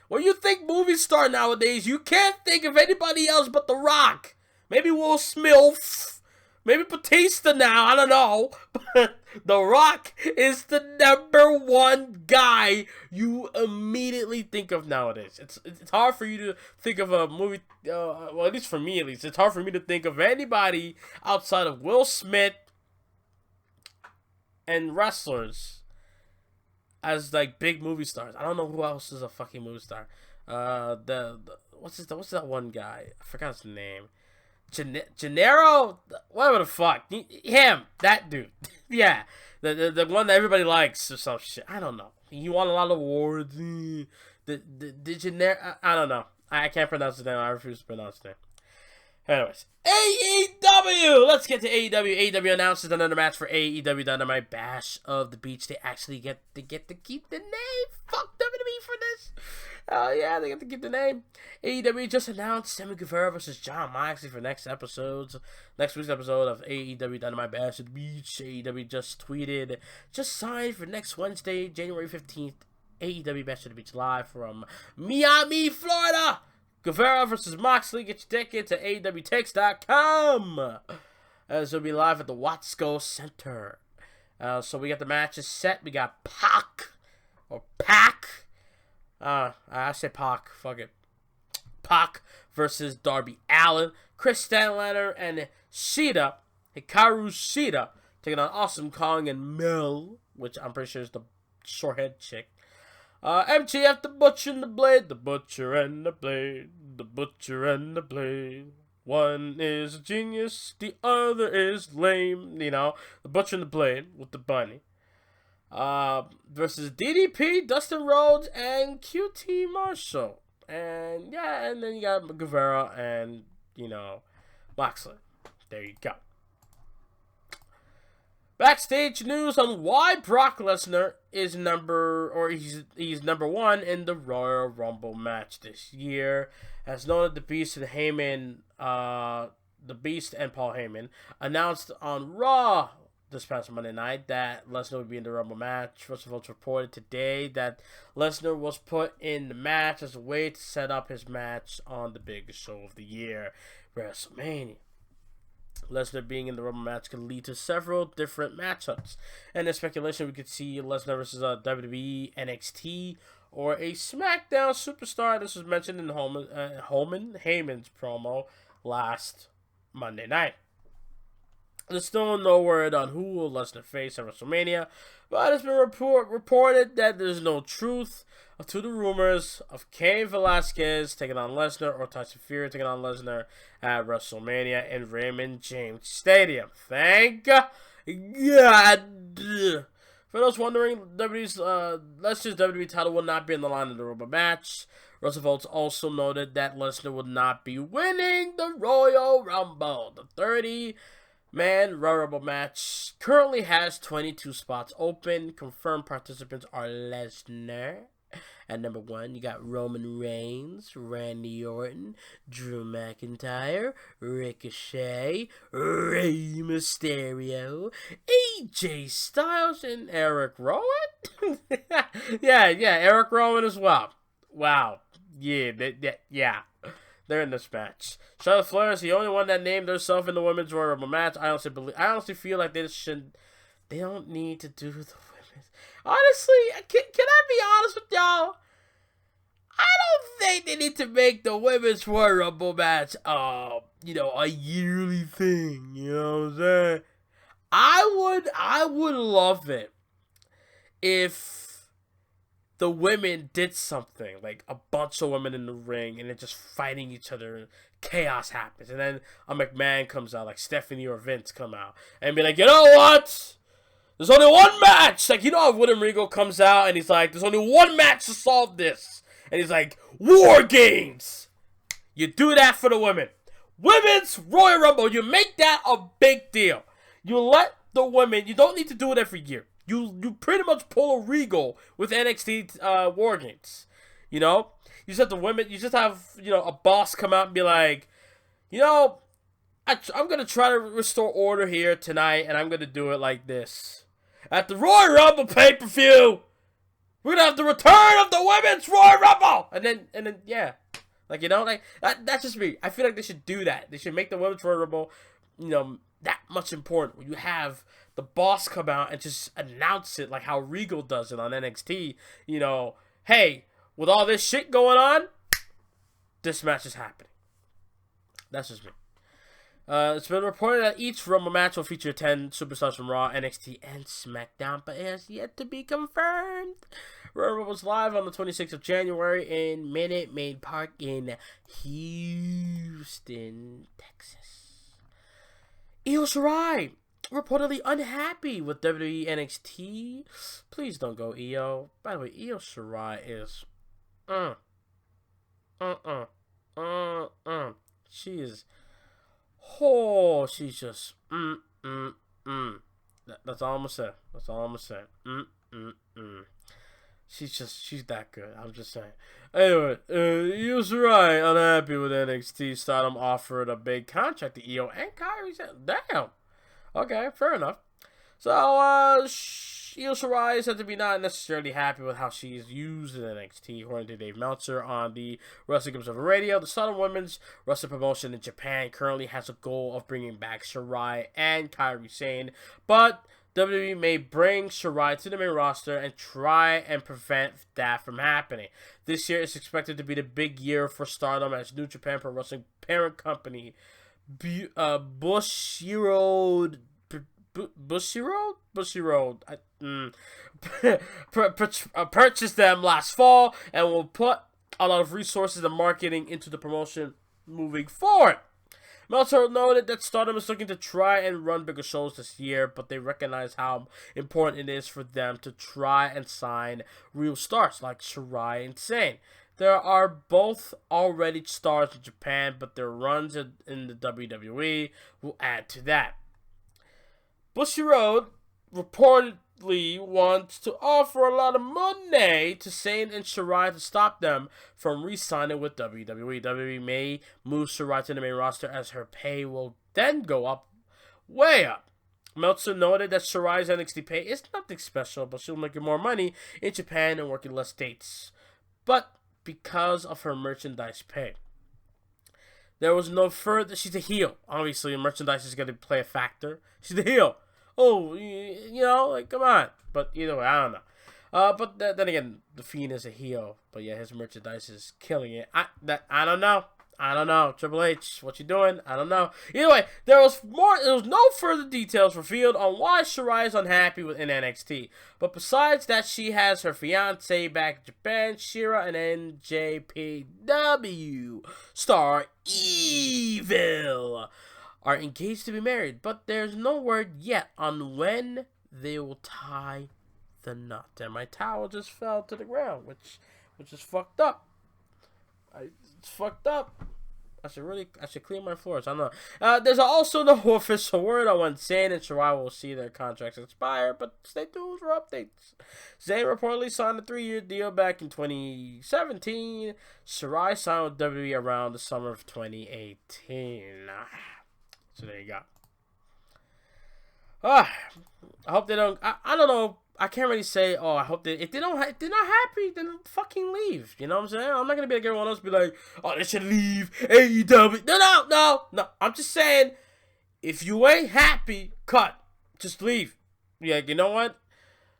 When you think movie star nowadays, you can't think of anybody else but The Rock. Maybe Will Smith. Maybe Batista now, I don't know. But The Rock is the number one guy you immediately think of nowadays. It's hard for you to think of a movie, well, at least for me at least, it's hard for me to think of anybody outside of Will Smith and wrestlers as like big movie stars. I don't know who else is a fucking movie star. What's that one guy? I forgot his name. Gennaro, whatever the fuck, him, that dude, yeah, the one that everybody likes or some shit. I don't know. He won a lot of awards. The Gennaro, I don't know. I can't pronounce his name. I refuse to pronounce his name. Anyways, AEW. Let's get to AEW. AEW announces another match for AEW Dynamite Bash of the Beach. They actually get to keep the name. Fuck WWE for this. Oh yeah, they get to keep the name. AEW just announced Sammy Guevara versus John Moxley for next week's episode of AEW Dynamite Bash at the Beach. AEW just tweeted, just signed for next Wednesday, January 15th. AEW Bash at the Beach live from Miami, Florida. Guevara versus Moxley. Get your ticket to AEWTix.com. This will be live at the Watsco Center. So we got the matches set. We got Pac. I say Pac. Fuck it. Pac versus Darby Allin. Chris Statlander and Shida. Hikaru Shida taking on Awesome Kong and Mel, which I'm pretty sure is the short-haired chick. MJF, the Butcher and the Blade. The Butcher and the Blade. The Butcher and the Blade. One is a genius, the other is lame. The Butcher and the Blade with the bunny. Versus DDP, Dustin Rhodes, and QT Marshall. And then you got Guevara and, Moxley. There you go. Backstage news on why Brock Lesnar is he's number one in the Royal Rumble match this year. As known, the Beast and Paul Heyman announced on Raw this past Monday night that Lesnar would be in the Rumble match. First of all, it's reported today that Lesnar was put in the match as a way to set up his match on the biggest show of the year, WrestleMania. Lesnar being in the Rumble match could lead to several different matchups. And in speculation, we could see Lesnar versus a WWE, NXT, or a SmackDown superstar. This was mentioned in Heyman's promo last Monday night. There's still no word on who will Lesnar face at WrestleMania, but it's been reported that there's no truth to the rumors of Cain Velasquez taking on Lesnar or Tyson Fury taking on Lesnar at WrestleMania in Raymond James Stadium. Thank God. For those wondering, Lesnar's WWE title will not be in the line of the Rumble match. Roosevelt also noted that Lesnar would not be winning the Royal Rumble. The 30 Man Royal Rumble match currently has 22 spots open. Confirmed participants are Lesnar at number 1. You got Roman Reigns, Randy Orton, Drew McIntyre, Ricochet, Rey Mysterio, AJ Styles, and Eric Rowan. yeah, Eric Rowan as well. Wow. Yeah. They're in this match. Charlotte Flair is the only one that named herself in the women's Royal Rumble match. I honestly feel like they don't need to do the women's. Honestly, can I be honest with y'all? I don't think they need to make the women's Royal Rumble match, a yearly thing. You know what I'm saying? I would love it if the women did something, like a bunch of women in the ring and they're just fighting each other and chaos happens. And then a McMahon comes out, like Stephanie or Vince come out and be like, you know what? There's only one match. Like, William Regal comes out and he's like, there's only one match to solve this. And he's like, War Games. You do that for the women. Women's Royal Rumble. You make that a big deal. You let the women, you don't need to do it every year. You pretty much pull a Regal with NXT War Games. You just have the women. You just have a boss come out and be like, I'm gonna try to restore order here tonight, and I'm gonna do it like this. At the Royal Rumble pay-per-view, we're gonna have the return of the women's Royal Rumble, and then yeah, that's just me. I feel like they should do that. They should make the women's Royal Rumble, that much important. When you have the boss come out and just announce it like how Regal does it on NXT. Hey, with all this shit going on, this match is happening. That's just me. It's been reported that each Rumble match will feature 10 superstars from Raw, NXT, and SmackDown, but it has yet to be confirmed. Royal Rumble was live on the 26th of January in Minute Maid Park in Houston, Texas. Io Shirai reportedly unhappy with WWE NXT. Please don't go, Io. By the way, Io Shirai is she is she's just That's all I'm gonna say. She's that good. I'm just saying. Anyway, Io Shirai unhappy with NXT. Stardom offered a big contract to Io and Kairi. Damn. Okay, fair enough. So, Io Shirai is said to be not necessarily happy with how she is used in NXT, according to Dave Meltzer on the Wrestling Observer Radio. The Stardom Women's Wrestling promotion in Japan currently has a goal of bringing back Shirai and Kairi Sane, but WWE may bring Shirai to the main roster and try and prevent that from happening. This year is expected to be the big year for Stardom as New Japan Pro Wrestling parent company Bushiroad purchased them last fall and will put a lot of resources and marketing into the promotion moving forward. Meltzer noted that Stardom is looking to try and run bigger shows this year, but they recognize how important it is for them to try and sign real stars like Shirai and Sane. There are both already stars in Japan, but their runs in the WWE will add to that. Bushiroad reportedly wants to offer a lot of money to Sane and Shirai to stop them from re-signing with WWE. WWE may move Shirai to the main roster as her pay will then go up, way up. Meltzer noted that Shirai's NXT pay is nothing special, but she'll make more money in Japan and working less dates. But because of her merchandise pay, there was no further. She's a heel. Obviously, merchandise is going to play a factor. She's a heel. Oh, come on. But either way, I don't know. But then again, The Fiend is a heel. But yeah, his merchandise is killing it. I don't know. Triple H, what you doing? I don't know. Either way, there was no further details revealed on why Shirai is unhappy with NXT. But besides that, she has her fiance back in Japan, Shira, and NJPW star Evil are engaged to be married, but there's no word yet on when they will tie the knot. And my towel just fell to the ground, which is fucked up. It's fucked up. I should clean my floors. I don't know. There's also no official word on when Zayn and Shirai will see their contracts expire, but stay tuned for updates. Zayn reportedly signed a 3-year deal back in 2017. Shirai signed with WWE around the summer of 2018. So there you go. I hope they don't. I don't know. I can't really say. Oh, I hope they. If they're not happy, then fucking leave. You know what I'm saying? I'm not gonna be like everyone else. Be like, oh, they should leave AEW. No. I'm just saying, if you ain't happy, cut. Just leave. Yeah, you know what?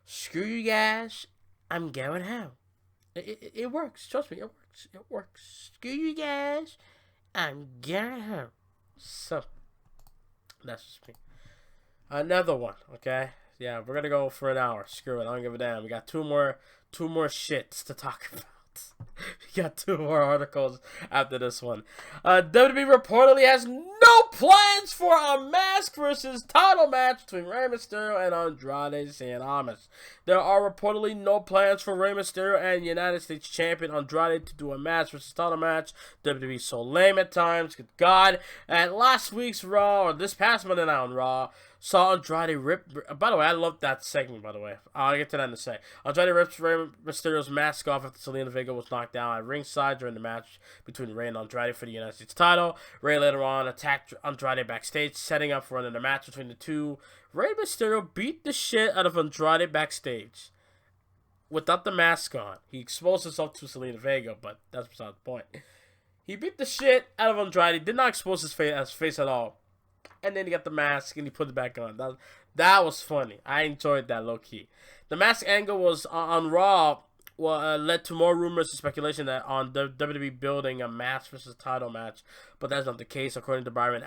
Screw you guys. I'm going home. It works. Trust me, it works. It works. Screw you guys. I'm going home. So that's just me. Another one. Okay. Yeah, we're gonna go for an hour. Screw it, I don't give a damn. We got two more shits to talk about. We got 2 more articles after this one. WWE reportedly has no plans for a mask versus title match between Rey Mysterio and Andrade Cien. There are reportedly no plans for Rey Mysterio and United States Champion Andrade to do a mask versus title match. WWE so lame at times. Good God. At last week's Raw, or this past Monday night on Raw, saw Andrade rip. By the way, I love that segment, by the way. I'll get to that in a sec. Andrade rips Rey Mysterio's mask off after Zelina Vega was knocked down at ringside during the match between Rey and Andrade for the United States title. Rey later on attacked Andrade backstage, setting up for another match between the two. Rey Mysterio beat the shit out of Andrade backstage without the mask on. He exposed himself to Zelina Vega, but that's beside the point. He beat the shit out of Andrade, did not expose his face at all. And then he got the mask and he put it back on. That was funny. I enjoyed that low key. The mask angle was on Raw. Led to more rumors and speculation that on WWE building a mask versus title match, but that's not the case. According to Brian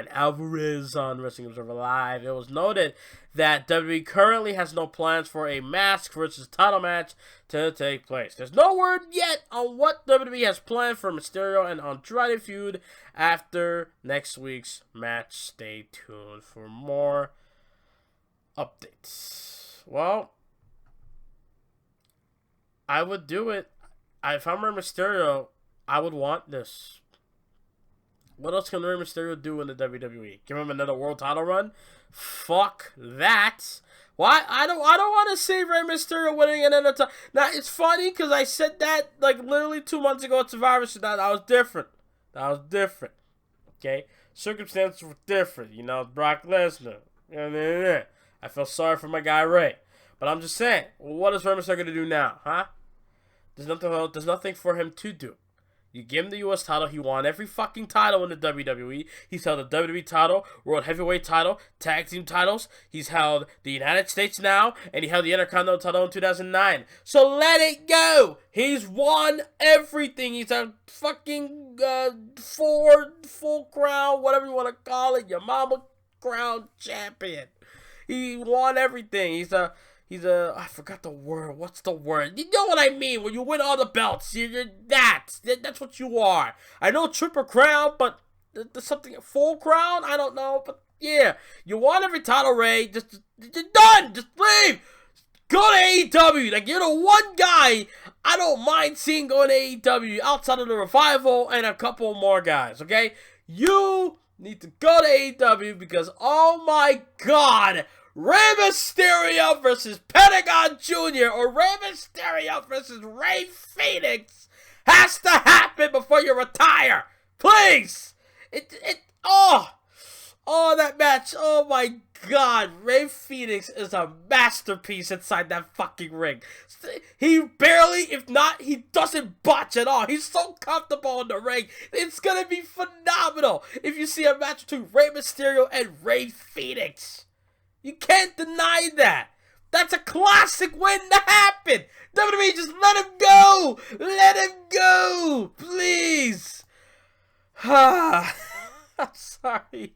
Alvarez on Wrestling Observer Live, it was noted that WWE currently has no plans for a mask versus title match to take place. There's no word yet on what WWE has planned for Mysterio and Andrade feud after next week's match. Stay tuned for more updates. Well, I would do it. If I'm Rey Mysterio, I would want this. What else can Rey Mysterio do in the WWE? Give him another world title run? Fuck that. Why? I don't want to see Rey Mysterio winning another time. Now, it's funny because I said that like literally 2 months ago at Survivor Series. That was different. Okay? Circumstances were different. You know, Brock Lesnar. I feel sorry for my guy Rey. But I'm just saying, what is Rey Mysterio going to do now, huh? There's nothing for him to do. You give him the U.S. title. He won every fucking title in the WWE. He's held the WWE title, World Heavyweight title, Tag Team titles. He's held the United States now, and he held the Intercontinental title in 2009. So let it go. He's won everything. He's a fucking full crown, whatever you want to call it, your mama crown champion. He won everything. He's a I forgot the word. What's the word? You know what I mean. When you win all the belts, that's what you are. I know Triple Crown, but there's something, Full Crown? I don't know, but yeah. You won every title, Ray. Just done. Just leave. Go to AEW. Like, you're the one guy I don't mind seeing going to AEW outside of the Revival and a couple more guys, okay? You need to go to AEW because, oh my God, Rey Mysterio versus Pentagon Jr. or Rey Mysterio versus Rey Fenix has to happen before you retire. Please. That match. Oh my God. Rey Fenix is a masterpiece inside that fucking ring. He barely, if not, he doesn't botch at all. He's so comfortable in the ring. It's going to be phenomenal if you see a match between Rey Mysterio and Rey Fenix. You can't deny that. That's a classic win to happen. WWE, just let him go. Let him go. Please. I'm sorry.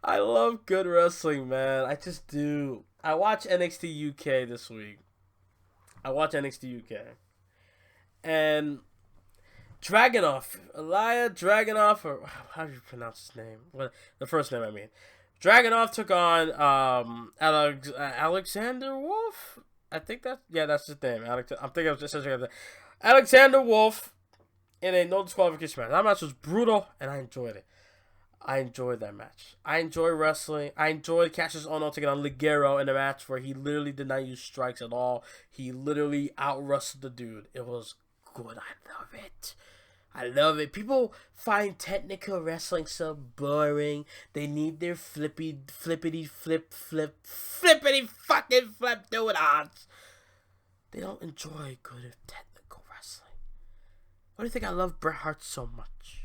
I love good wrestling, man. I just do. I watch NXT UK this week. And Ilya Dragunov, or how do you pronounce his name? The first name, I mean. Dragunov took on Alexander Wolf. I think that's his name. I'm thinking of just Alexander Wolf in a no disqualification match. That match was brutal, and I enjoyed it. I enjoyed that match. I enjoy wrestling. I enjoyed Cassius Ohno taking on Ligero in a match where he literally did not use strikes at all. He literally out-wrestled the dude. It was good. I love it. I love it. People find technical wrestling so boring. They need their flippity fucking flip do-it-ons. They don't enjoy good technical wrestling. Why do you think I love Bret Hart so much?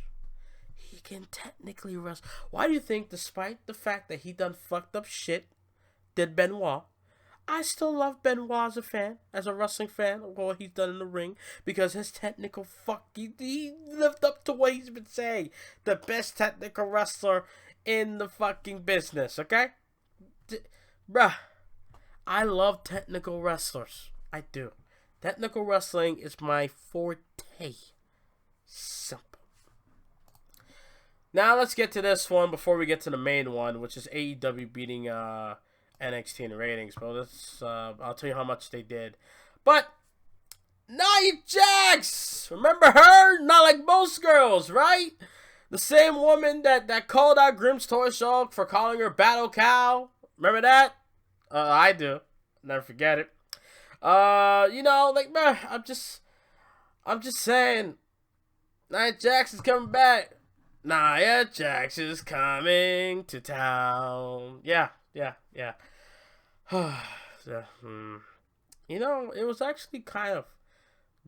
He can technically wrestle. Why do you think, despite the fact that he done fucked up shit, did Benoit, I still love Benoit as a fan, as a wrestling fan of what he's done in the ring, because his technical he lived up to what he's been saying. The best technical wrestler in the fucking business, okay? Bruh, I love technical wrestlers. I do. Technical wrestling is my forte. Simple. Now let's get to this one before we get to the main one, which is AEW beating NXT in ratings. But let's I'll tell you how much they did. But Nia Jax, remember her? Not like most girls, right? The same woman that called out Grimm's Toy Show for calling her Battle Cow. Remember that? I do. Never forget it. You know, like, man, I'm just saying, Nia Jax is coming back. Nia Jax is coming to town. Yeah. Yeah. You know, it was actually kind of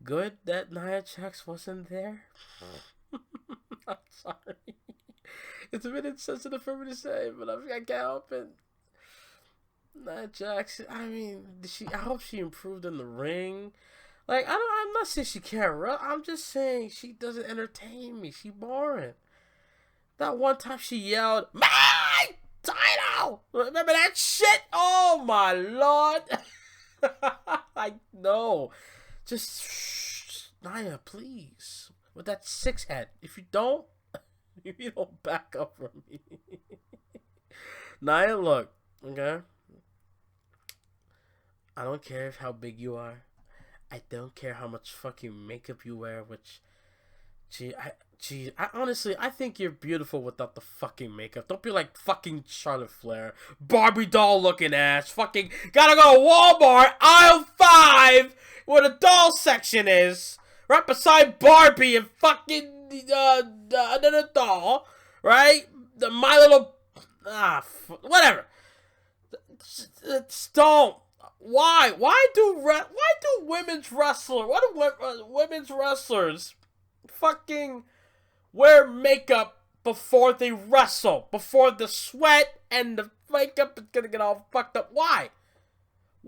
good that Nia Jax wasn't there. I'm sorry. It's a bit insensitive for me to say, but I can't help it. Nia Jax, I mean, I hope she improved in the ring. Like, I'm not saying she can't run. I'm just saying she doesn't entertain me. She boring. That one time she yelled, "My title!" Remember that shit? Oh my lord! I know. Just Nia, please, with that 6 head. If you don't back up from me, Nia, look, okay. I don't care how big you are. I don't care how much fucking makeup you wear, which, I honestly, I think you're beautiful without the fucking makeup. Don't be like fucking Charlotte Flair. Barbie doll looking ass. Fucking gotta go to Walmart, aisle 5, where the doll section is. Right beside Barbie and fucking, another doll. Right? The My Little, whatever. Don't. Why do women's wrestlers fucking wear makeup before they wrestle? Before the sweat and the makeup is gonna get all fucked up. Why?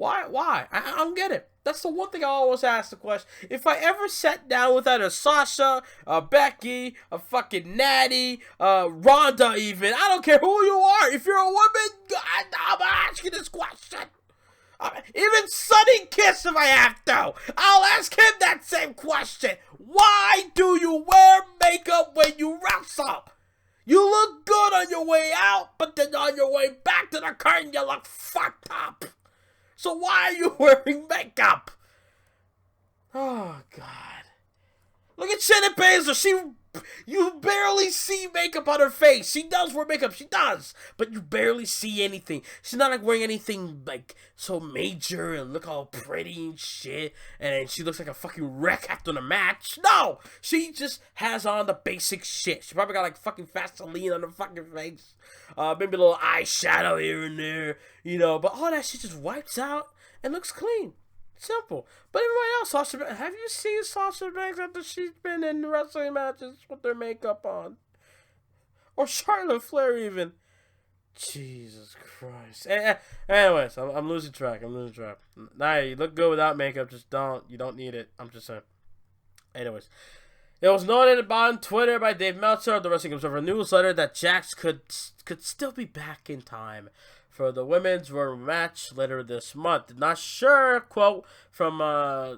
I don't get it. That's the one thing I always ask the question. If I ever sat down with either Sasha, Becky, a fucking Natty, Ronda even, I don't care who you are. If you're a woman, I'm asking this question. Even Sonny Kiss, if I have to, I'll ask him that same question. Why do you wear makeup when you wrestle? You look good on your way out, but then on your way back to the curtain, you look fucked up. So why are you wearing makeup? Oh, God. Look at Shayna Baszler. You barely see makeup on her face. She does wear makeup. She does. But you barely see anything. She's not like wearing anything like so major and look all pretty and shit. And then she looks like a fucking wreck after the match. No. She just has on the basic shit. She probably got like fucking Vaseline on her fucking face. Maybe a little eyeshadow here and there. You know. But all that shit just wipes out and looks clean. Simple. But everybody else, Sasha Banks, have you seen Sasha Banks after she's been in wrestling matches with their makeup on? Or Charlotte Flair even? Jesus Christ. Anyways, I'm losing track. Nah, you look good without makeup. Just don't. You don't need it. I'm just saying. Anyways. It was noted on Twitter by Dave Meltzer of the Wrestling Observer newsletter that Jax could still be back in time for the women's Royal match later this month. Not sure, quote from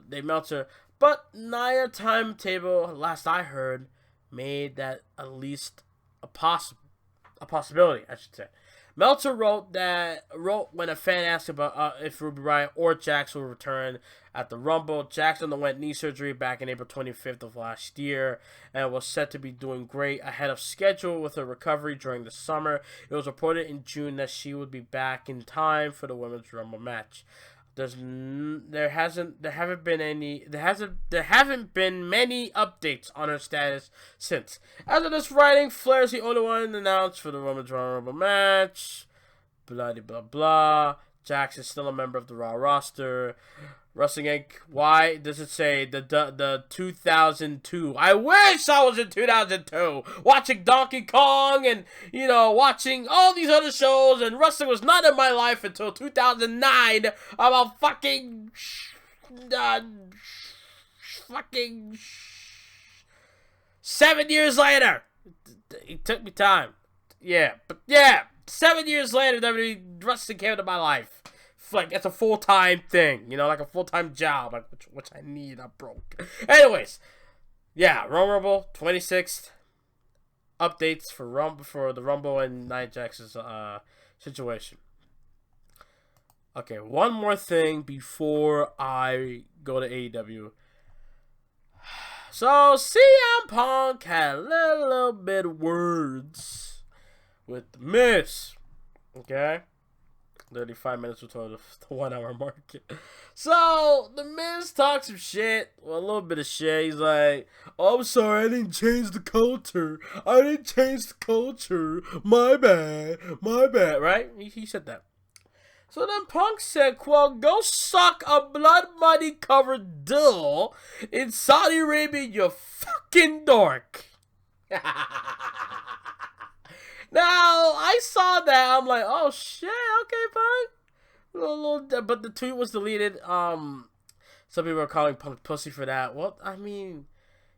Dave Meltzer, but Nia timetable, last I heard, made that at least a possibility, I should say. Meltzer wrote when a fan asked about if Ruby Riott or Jax will return at the Rumble. Jax underwent knee surgery back in April 25th of last year and was set to be doing great ahead of schedule with a recovery during the summer. It was reported in June that she would be back in time for the Women's Rumble match. There haven't been many updates on her status since. As of this writing, Flair is the only one announced for the Women's Royal Rumble match. Blah blah blah. Jax is still a member of the Raw roster. Wrestling Inc. Why does it say the 2002? I wish I was in 2002 watching Donkey Kong and watching all these other shows, and wrestling was not in my life until 2009. About fucking 7 years later. It took me time. Yeah, but yeah, 7 years later, WWE wrestling came into my life. Like, it's a full-time thing, like a full-time job, like, which I need. I'm broke. Anyways, yeah, Rumble 26th updates for the Rumble and Nia Jax's situation. Okay, one more thing before I go to AEW. So CM Punk had a little bit of words with The Miz. Okay. 35 minutes before the 1 hour mark. So, The Miz talks some shit. Well, a little bit of shit. He's like, oh, I'm sorry, I didn't change the culture. My bad. Right? He said that. So then Punk said, quote, go suck a blood money covered dill in Saudi Arabia, you fucking dork. Now, I saw that. I'm like, oh, shit. Okay, Punk. But the tweet was deleted. Some people are calling Punk pussy for that. Well, I mean,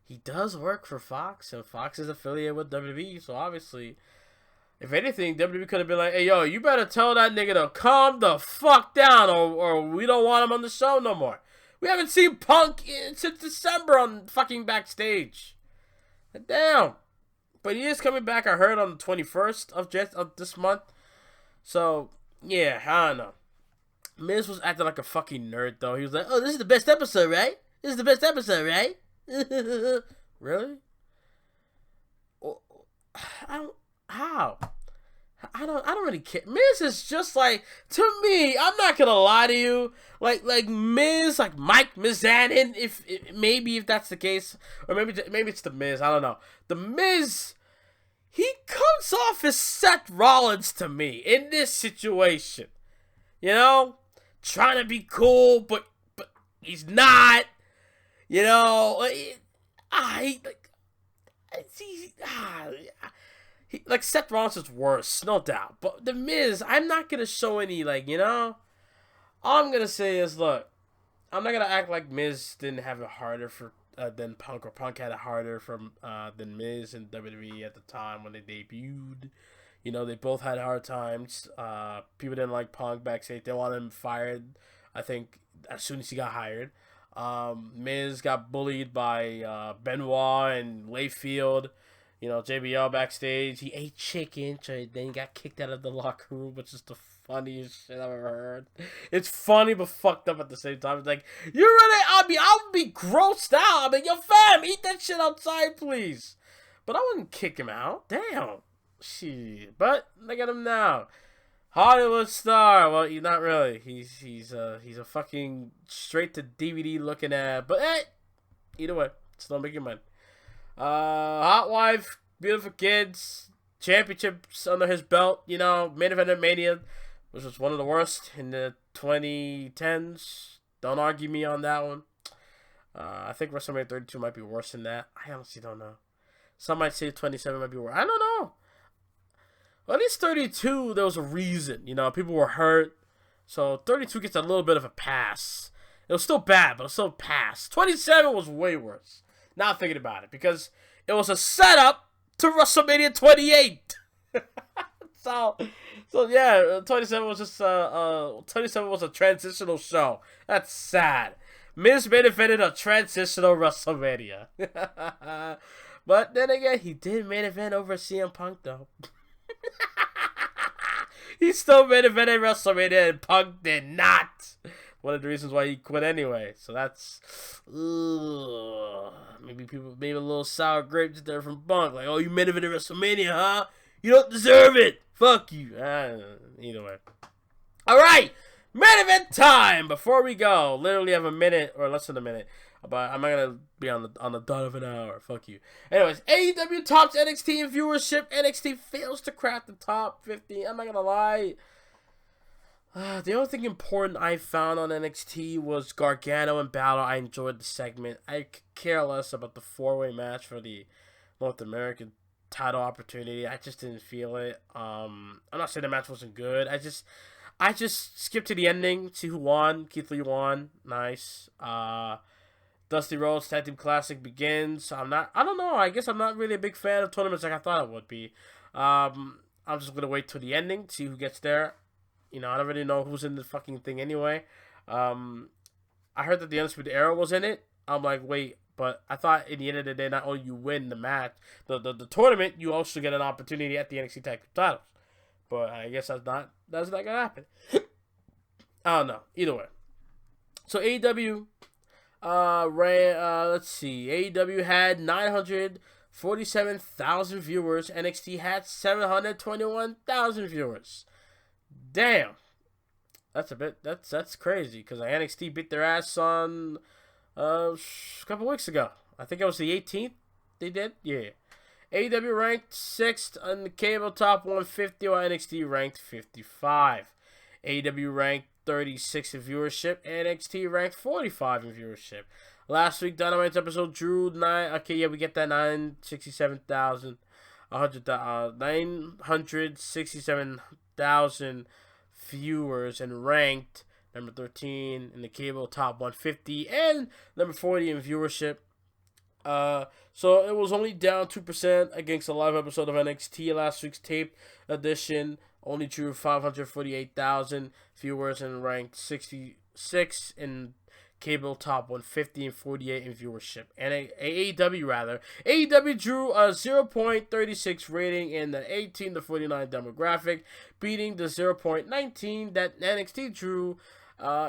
he does work for Fox, and Fox is affiliated with WWE. So, obviously, if anything, WWE could have been like, hey, yo, you better tell that nigga to calm the fuck down, or we don't want him on the show no more. We haven't seen Punk since December on fucking Backstage. Damn. But he is coming back, I heard, on the 21st of this month. So, yeah, I don't know. Miz was acting like a fucking nerd, though. He was like, oh, this is the best episode, right? Really? How? I don't really care. Miz is just like, to me, I'm not gonna lie to you, like Miz, like Mike Mizanin, if that's the case, or maybe it's the Miz, I don't know. The Miz, he comes off as Seth Rollins to me in this situation, trying to be cool, but he's not, like Seth Rollins is worse, no doubt. But The Miz, I'm not going to show any, all I'm going to say is, look, I'm not going to act like Miz didn't have it harder than Punk, or Punk had it harder than Miz and WWE at the time when they debuted. They both had hard times. People didn't like Punk backstage. They wanted him fired, I think, as soon as he got hired. Miz got bullied by Benoit and Layfield. JBL backstage, he ate chicken, so then he got kicked out of the locker room, which is the funniest shit I've ever heard. It's funny but fucked up at the same time. It's like, you're really, I'll be grossed out. Yo, fam, eat that shit outside, please. But I wouldn't kick him out. Damn. Shit. But look at him now. Hollywood star. Well, he's not really. He's a fucking straight to DVD looking at. But hey, either way, still making money. Hot wife, beautiful kids, championships under his belt, main event of Mania, which was one of the worst in the 2010s. Don't argue me on that one. I think WrestleMania 32 might be worse than that. I honestly don't know. Some might say 27 might be worse. I don't know. Well, at least 32, there was a reason. People were hurt. So 32 gets a little bit of a pass. It was still bad, but it was still a pass. 27 was way worse. Now thinking about it, because it was a setup to WrestleMania 28. so yeah, 27 was just 27 was a transitional show. That's sad. Miz main evented a transitional WrestleMania. But then again, he did main event over CM Punk though. He still main evented WrestleMania and Punk did not. One of the reasons why he quit anyway. So that's maybe a little sour grapes there from Punk. Like, oh, you main evented WrestleMania, huh? You don't deserve it. Fuck you. Either way. All right, main event time. Before we go, literally have a minute or less than a minute. But I'm not gonna be on the dot of an hour. Fuck you. Anyways, AEW tops NXT in viewership. NXT fails to crack the top 50. I'm not gonna lie. The only thing important I found on NXT was Gargano and Balor. I enjoyed the segment. I could care less about the 4-way match for the North American title opportunity. I just didn't feel it. I'm not saying the match wasn't good. I just skipped to the ending. See who won. Keith Lee won. Nice. Dusty Rhodes Tag Team Classic begins. I don't know. I guess I'm not really a big fan of tournaments like I thought I would be. I'm just going to wait till the ending, see who gets there. You know, I don't really know who's in the fucking thing anyway. I heard that the Undisputed Era was in it. I'm like, wait, but I thought in the end of the day, not only you win the match, the tournament, you also get an opportunity at the NXT Tag Team titles. But I guess that's not going to happen. I don't know. Either way. So AEW... let's see. AEW had 947,000 viewers. NXT had 721,000 viewers. Damn. That's crazy because NXT beat their ass on a couple weeks ago. I think it was the 18th they did. Yeah. AEW ranked 6th on the cable top 150 while NXT ranked 55. AEW ranked 36 in viewership. NXT ranked 45 in viewership. Last week, Dynamite's episode drew 9. Okay, yeah, we get that 967,000 viewers and ranked number 13 in the cable top 150 and number 40 in viewership. So it was only down 2% against a live episode of NXT. Last week's tape edition only drew 548,000 viewers and ranked 66 in cable top 150 and 48 in viewership. And AEW drew a 0.36 rating in the 18 to 49 demographic, beating the 0.19 that NXT drew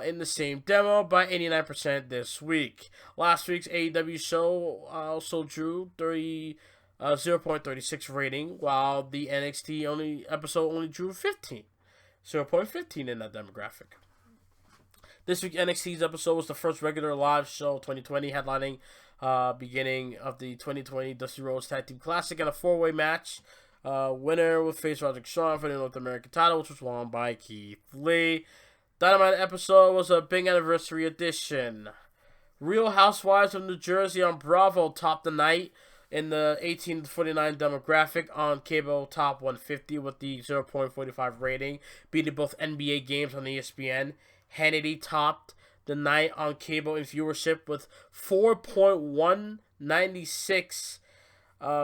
in the same demo by 89% this week. Last week's AEW show also drew 0.36 rating, while the NXT episode only drew 0.15 in that demographic. This week, NXT's episode was the first regular live show 2020, headlining beginning of the 2020 Dusty Rhodes Tag Team Classic and a 4-way match. Winner would face Roderick Strong for the North American title, which was won by Keith Lee. Dynamite episode was a big anniversary edition. Real Housewives of New Jersey on Bravo topped the night in the 18 to 49 demographic on cable top 150 with the 0.45 rating, beating both NBA games on ESPN. Hannity topped the night on cable in viewership with 4.196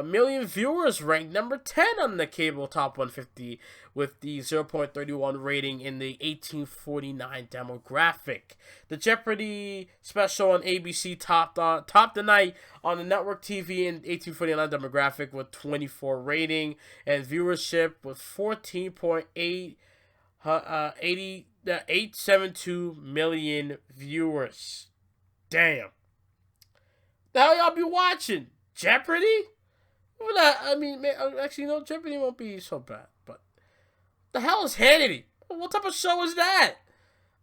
million viewers, ranked number 10 on the cable top 150 with the 0.31 rating in the 1849 demographic. The Jeopardy special on ABC topped the night on the network TV in 1849 demographic with 24 rating and viewership with 872 million viewers. Damn. The hell y'all be watching? Jeopardy? Well, I mean, actually, no, Jeopardy won't be so bad. But the hell is Hannity? What type of show is that?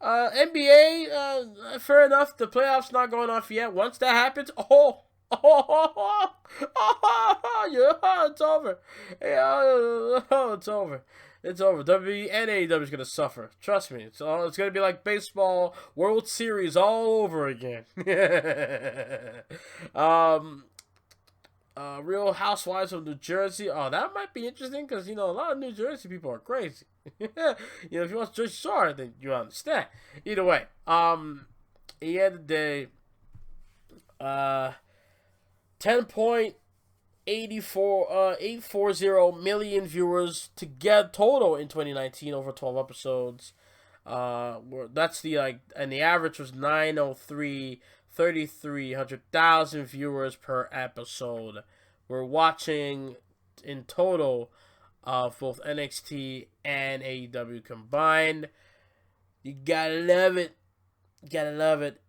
NBA, fair enough. The playoffs not going off yet. Once that happens, yeah, it's over. It's over. It's over. WWE and AEW is going to suffer. Trust me. It's going to be like baseball World Series all over again. Real Housewives of New Jersey. Oh, that might be interesting because, a lot of New Jersey people are crazy. If you watch Jersey Shore, then you understand. Either way, at the end of the day, 840 million viewers to get total in 2019 over 12 episodes. That's and the average was 300,000 viewers per episode. We're watching in total of both NXT and AEW combined. You gotta love it. You gotta love it.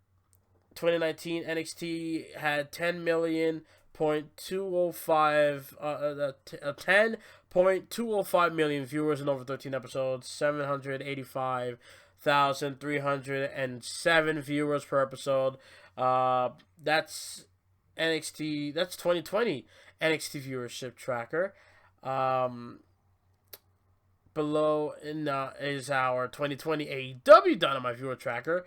2019 NXT had 10.205 million viewers in over 13 episodes, 785,307 viewers per episode. That's NXT. That's 2020 NXT viewership tracker. Below is our 2020 AEW Dynamite viewer tracker.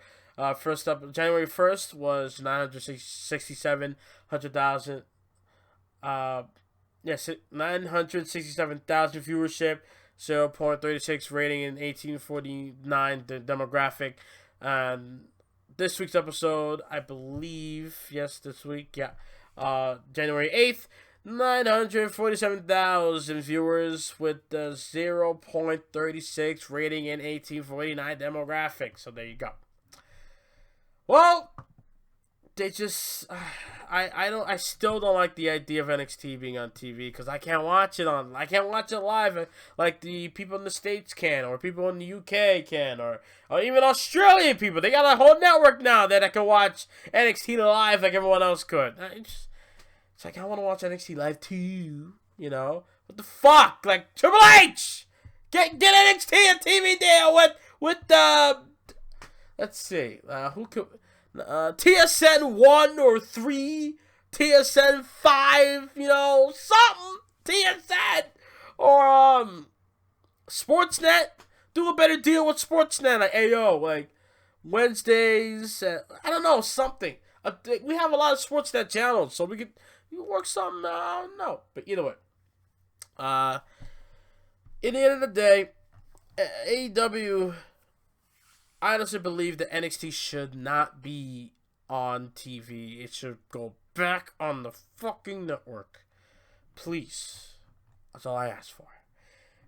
First up, January 1st was 967,000. 967,000 viewership, 0.36 rating, and 1849 the demographic. This week's episode, I believe, this week, January 8th, 947,000 viewers with the 0.36 rating and 1849 demographic. So there you go. Well, they just, I still don't like the idea of NXT being on TV because I can't watch it live like the people in the States can, or people in the UK can, or even Australian people. They got a whole network now that I can watch NXT live like everyone else could. It's like, I want to watch NXT live too, you know? What the fuck? Like, Triple H! Get NXT a TV deal with let's see, who could, TSN 1 or 3, TSN 5, you know, something, TSN, or, Sportsnet, do a better deal with Sportsnet, like, AO, like, Wednesdays, I don't know, something. We have a lot of Sportsnet channels, so we could work something, I don't know, but either way, in the end of the day, AEW, I honestly believe that NXT should not be on TV. It should go back on the fucking network. Please. That's all I ask for.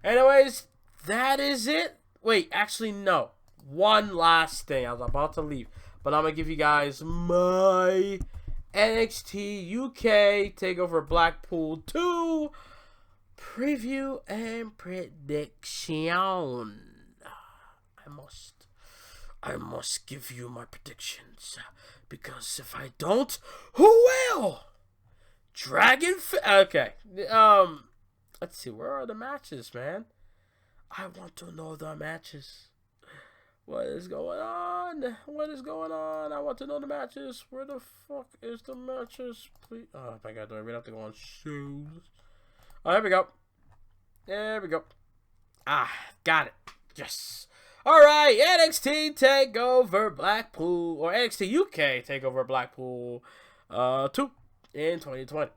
Anyways, that is it. Wait, actually, no. One last thing. I was about to leave, but I'm going to give you guys my NXT UK TakeOver Blackpool 2 preview and prediction. I must give you my predictions, because if I don't, who will? Okay. Let's see. Where are the matches, man? I want to know the matches. What is going on? What is going on? I want to know the matches. Where the fuck is the matches? Please. Oh my god, do I really have to go on shows? Oh, there we go. There we go. Got it. Yes. Alright, NXT TakeOver Blackpool, or NXT UK TakeOver Blackpool 2 in 2020.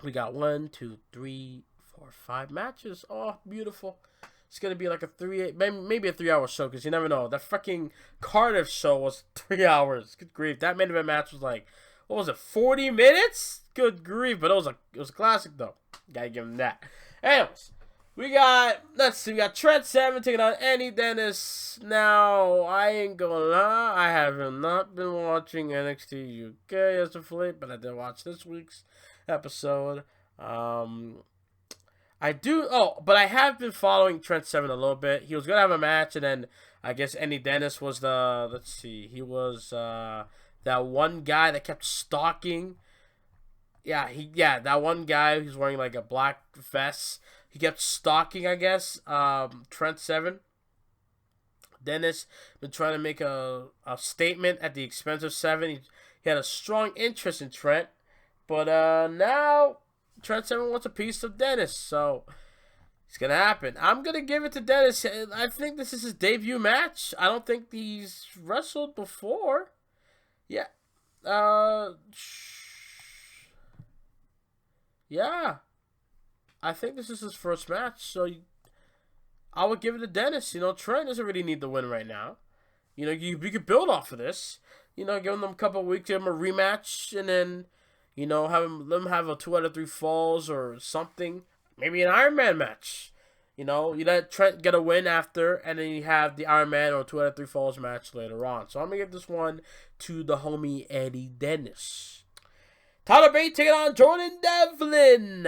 We got 1, 2, 3, 4, 5 matches. Oh, beautiful. It's going to be like maybe a 3-hour show, because you never know. That fucking Cardiff show was 3 hours. Good grief. That main event match was like, what was it, 40 minutes? Good grief. But it was a classic, though. Gotta give him that. Anyways. We got Trent Seven taking on Andy Dennis. Now, I ain't gonna lie, I have not been watching NXT UK as of late, but I did watch this week's episode. But I have been following Trent Seven a little bit. He was gonna have a match, and then I guess Andy Dennis was he was that one guy that kept stalking. That one guy who's wearing like a black vest. He kept stalking, I guess, Trent Seven. Dennis been trying to make a statement at the expense of Seven. He had a strong interest in Trent, but now Trent Seven wants a piece of Dennis, so it's gonna happen. I'm gonna give it to Dennis. I think this is his debut match. I don't think he's wrestled before. Yeah. Yeah. I think this is his first match, so I would give it to Dennis. You know, Trent doesn't really need the win right now. You know, we could build off of this. You know, give him a couple of weeks, give him a rematch, and then, you know, let him have a 2 out of 3 falls or something. Maybe an Iron Man match. You know, you let Trent get a win after, and then you have the Iron Man or 2 out of 3 falls match later on. So I'm going to give this one to the homie Eddie Dennis. Tyler Bate taking on Jordan Devlin.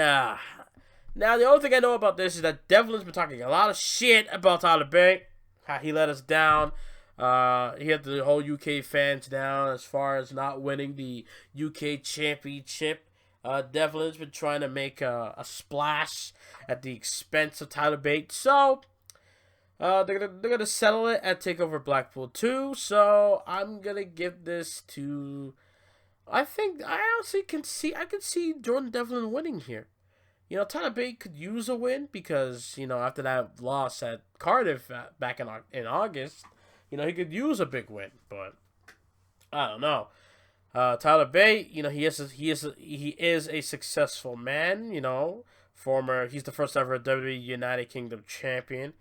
Now, the only thing I know about this is that Devlin's been talking a lot of shit about Tyler Bate, how he let us down. He had the whole UK fans down as far as not winning the UK Championship. Devlin's been trying to make a splash at the expense of Tyler Bate. So, they're gonna settle it at TakeOver Blackpool 2. So, I'm gonna give this to... I honestly can see Jordan Devlin winning here. You know, Tyler Bate could use a win because, you know, after that loss at Cardiff back in August, you know, he could use a big win. But I don't know. Tyler Bate, you know, he is a successful man. You know, he's the first ever WWE United Kingdom champion.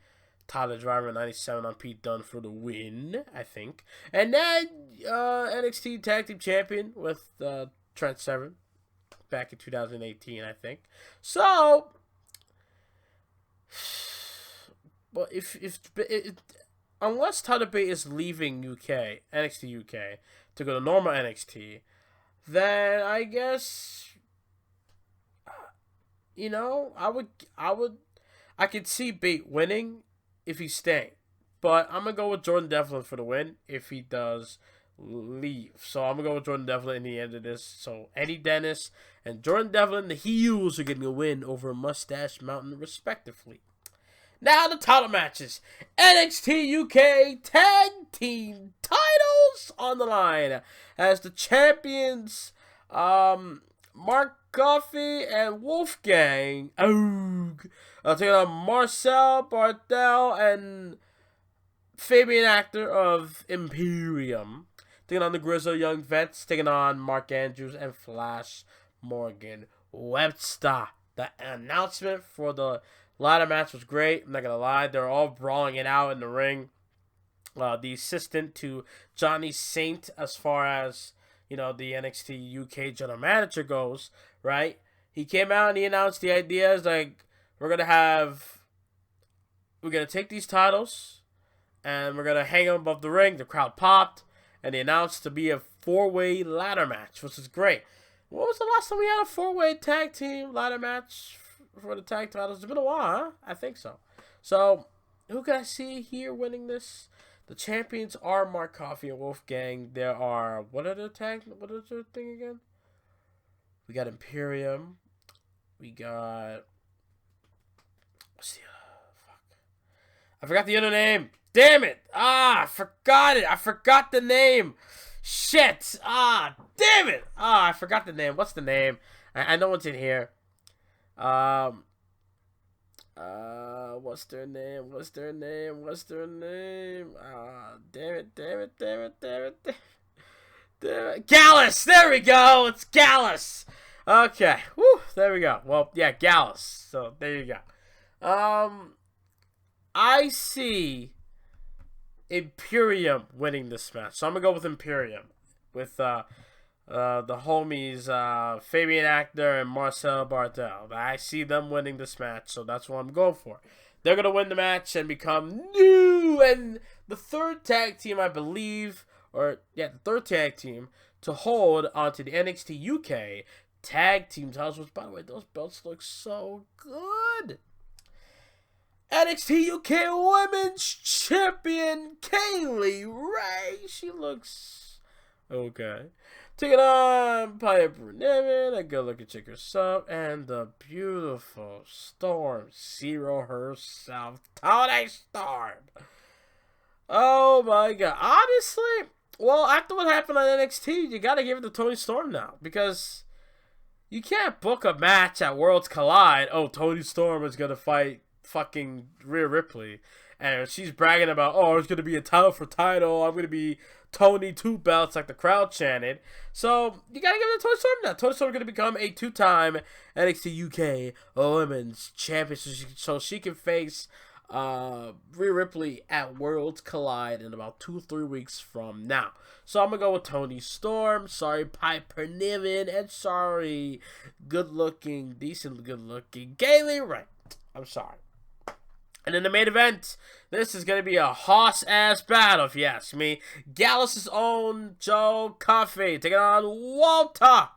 Tyler Driver 97 on Pete Dunne for the win, I think. And then NXT Tag Team Champion with Trent Seven back in 2018, I think. So, but unless Tyler Bate is leaving NXT UK to go to normal NXT, then I guess, you know, I could see Bate winning if he's staying. But I'm going to go with Jordan Devlin for the win if he does leave. So I'm going to go with Jordan Devlin in the end of this. So Eddie Dennis and Jordan Devlin, the heels, are getting a win over Mustache Mountain respectively. Now the title matches. NXT UK Tag Team titles on the line as the champions, Mark Coffey and Wolfgang taking on Marcel Barthel and Fabian Actor of Imperium, taking on the Grizzle Young Vets, taking on Mark Andrews and Flash Morgan Webster. The announcement for the ladder match was great. I'm not going to lie. They're all brawling it out in the ring. The assistant to Johnny Saint, as far as, you know, the NXT UK general manager goes, right? He came out and he announced the idea is like, we're going to take these titles and we're going to hang them above the ring. The crowd popped and they announced to be a 4-way ladder match, which is great. What was the last time we had a 4-way tag team ladder match for the tag titles? It's been a while, huh? I think so. So, who can I see here winning this? The champions are Mark Coffey and Wolfgang. There are, what is their thing again? We got Imperium. We got, I forgot the other name. Damn it. I forgot it. I forgot the name. Shit. Damn it. I forgot the name. What's the name? I know it's in here. What's their name? Damn it. Gallus! There we go! It's Gallus! Okay. Woo! There we go. Well, yeah, Gallus. So, there you go. I see Imperium winning this match. So, I'm gonna go with Imperium. With, the homies, Fabian Actor and Marcel Barthel. I see them winning this match, so that's what I'm going for. They're going to win the match and become new. And the third tag team, I believe, the third tag team to hold onto the NXT UK tag team titles, which, by the way, those belts look so good. NXT UK Women's Champion Kaylee Ray. She looks okay. Taking on Piper Niven, a good-looking chick herself, and the beautiful Storm Zero herself, Toni Storm. Oh my god. Honestly, well, after what happened on NXT, you gotta give it to Toni Storm now, because you can't book a match at Worlds Collide. Oh, Toni Storm is gonna fight fucking Rhea Ripley, and she's bragging about, oh, it's gonna be a title for title, I'm gonna be Tony 2 belts, like the crowd chanted. So you gotta give it to Toni Storm now. Toni Storm gonna become a 2-time NXT UK Women's Champion, so she can face Rhea Ripley at Worlds Collide in about 2-3 weeks from now. So I'm gonna go with Toni Storm. Sorry, Piper Niven, and sorry, decent good looking Kaylee Ray. I'm sorry. And in the main event, this is going to be a hoss-ass battle, if you ask me. Gallus' own Joe Coffey taking on Volta.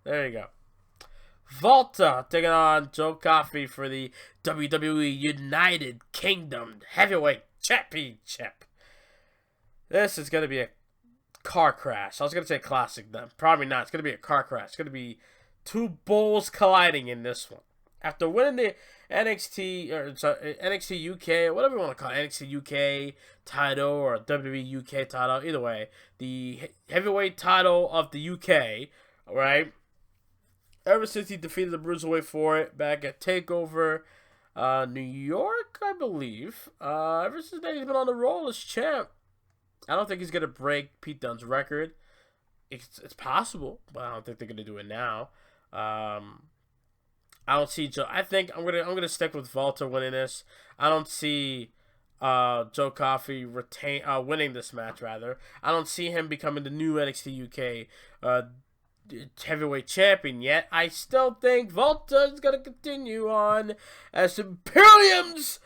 There you go. Volta taking on Joe Coffey for the WWE United Kingdom Heavyweight Championship. This is going to be a car crash. I was going to say classic then. Probably not. It's going to be a car crash. It's going to be two bulls colliding in this one. After winning the NXT UK, whatever you want to call it, NXT UK title or WWE UK title, either way, the heavyweight title of the UK, right? Ever since he defeated the Bruiserweight for it back at TakeOver, New York, I believe. Ever since then, he's been on the roll as champ. I don't think he's gonna break Pete Dunne's record. It's possible, but I don't think they're gonna do it now. I don't see Joe. I think I'm gonna stick with Volta winning this. I don't see Joe Coffey winning this match. Rather, I don't see him becoming the new NXT UK heavyweight champion yet. I still think Volta is gonna continue on as Imperium's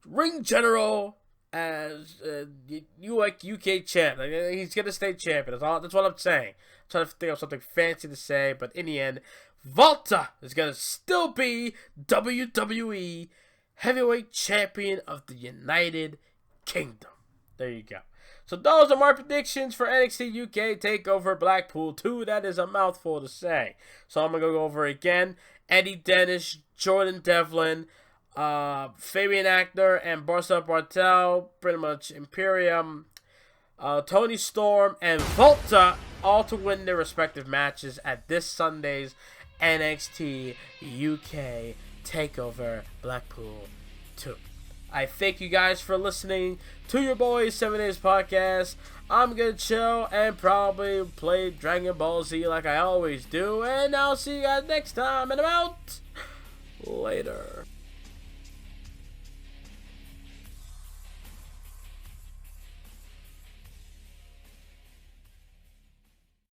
ring general, as UK champ. He's gonna stay champion. That's what I'm saying. I'm trying to think of something fancy to say, but in the end, Volta is gonna still be WWE heavyweight champion of the United Kingdom. There you go. So those are my predictions for NXT UK TakeOver Blackpool 2. That is a mouthful to say. So I'm going to go over again. Eddie Dennis, Jordan Devlin, Fabian Actor, and Barca Bartel. Pretty much Imperium, Tony Storm, and Volta, all to win their respective matches at this Sunday's NXT UK TakeOver Blackpool 2. I thank you guys for listening to your boys 7 Days Podcast. I'm gonna chill and probably play Dragon Ball Z like I always do. And I'll see you guys next time. And I'm out. Later.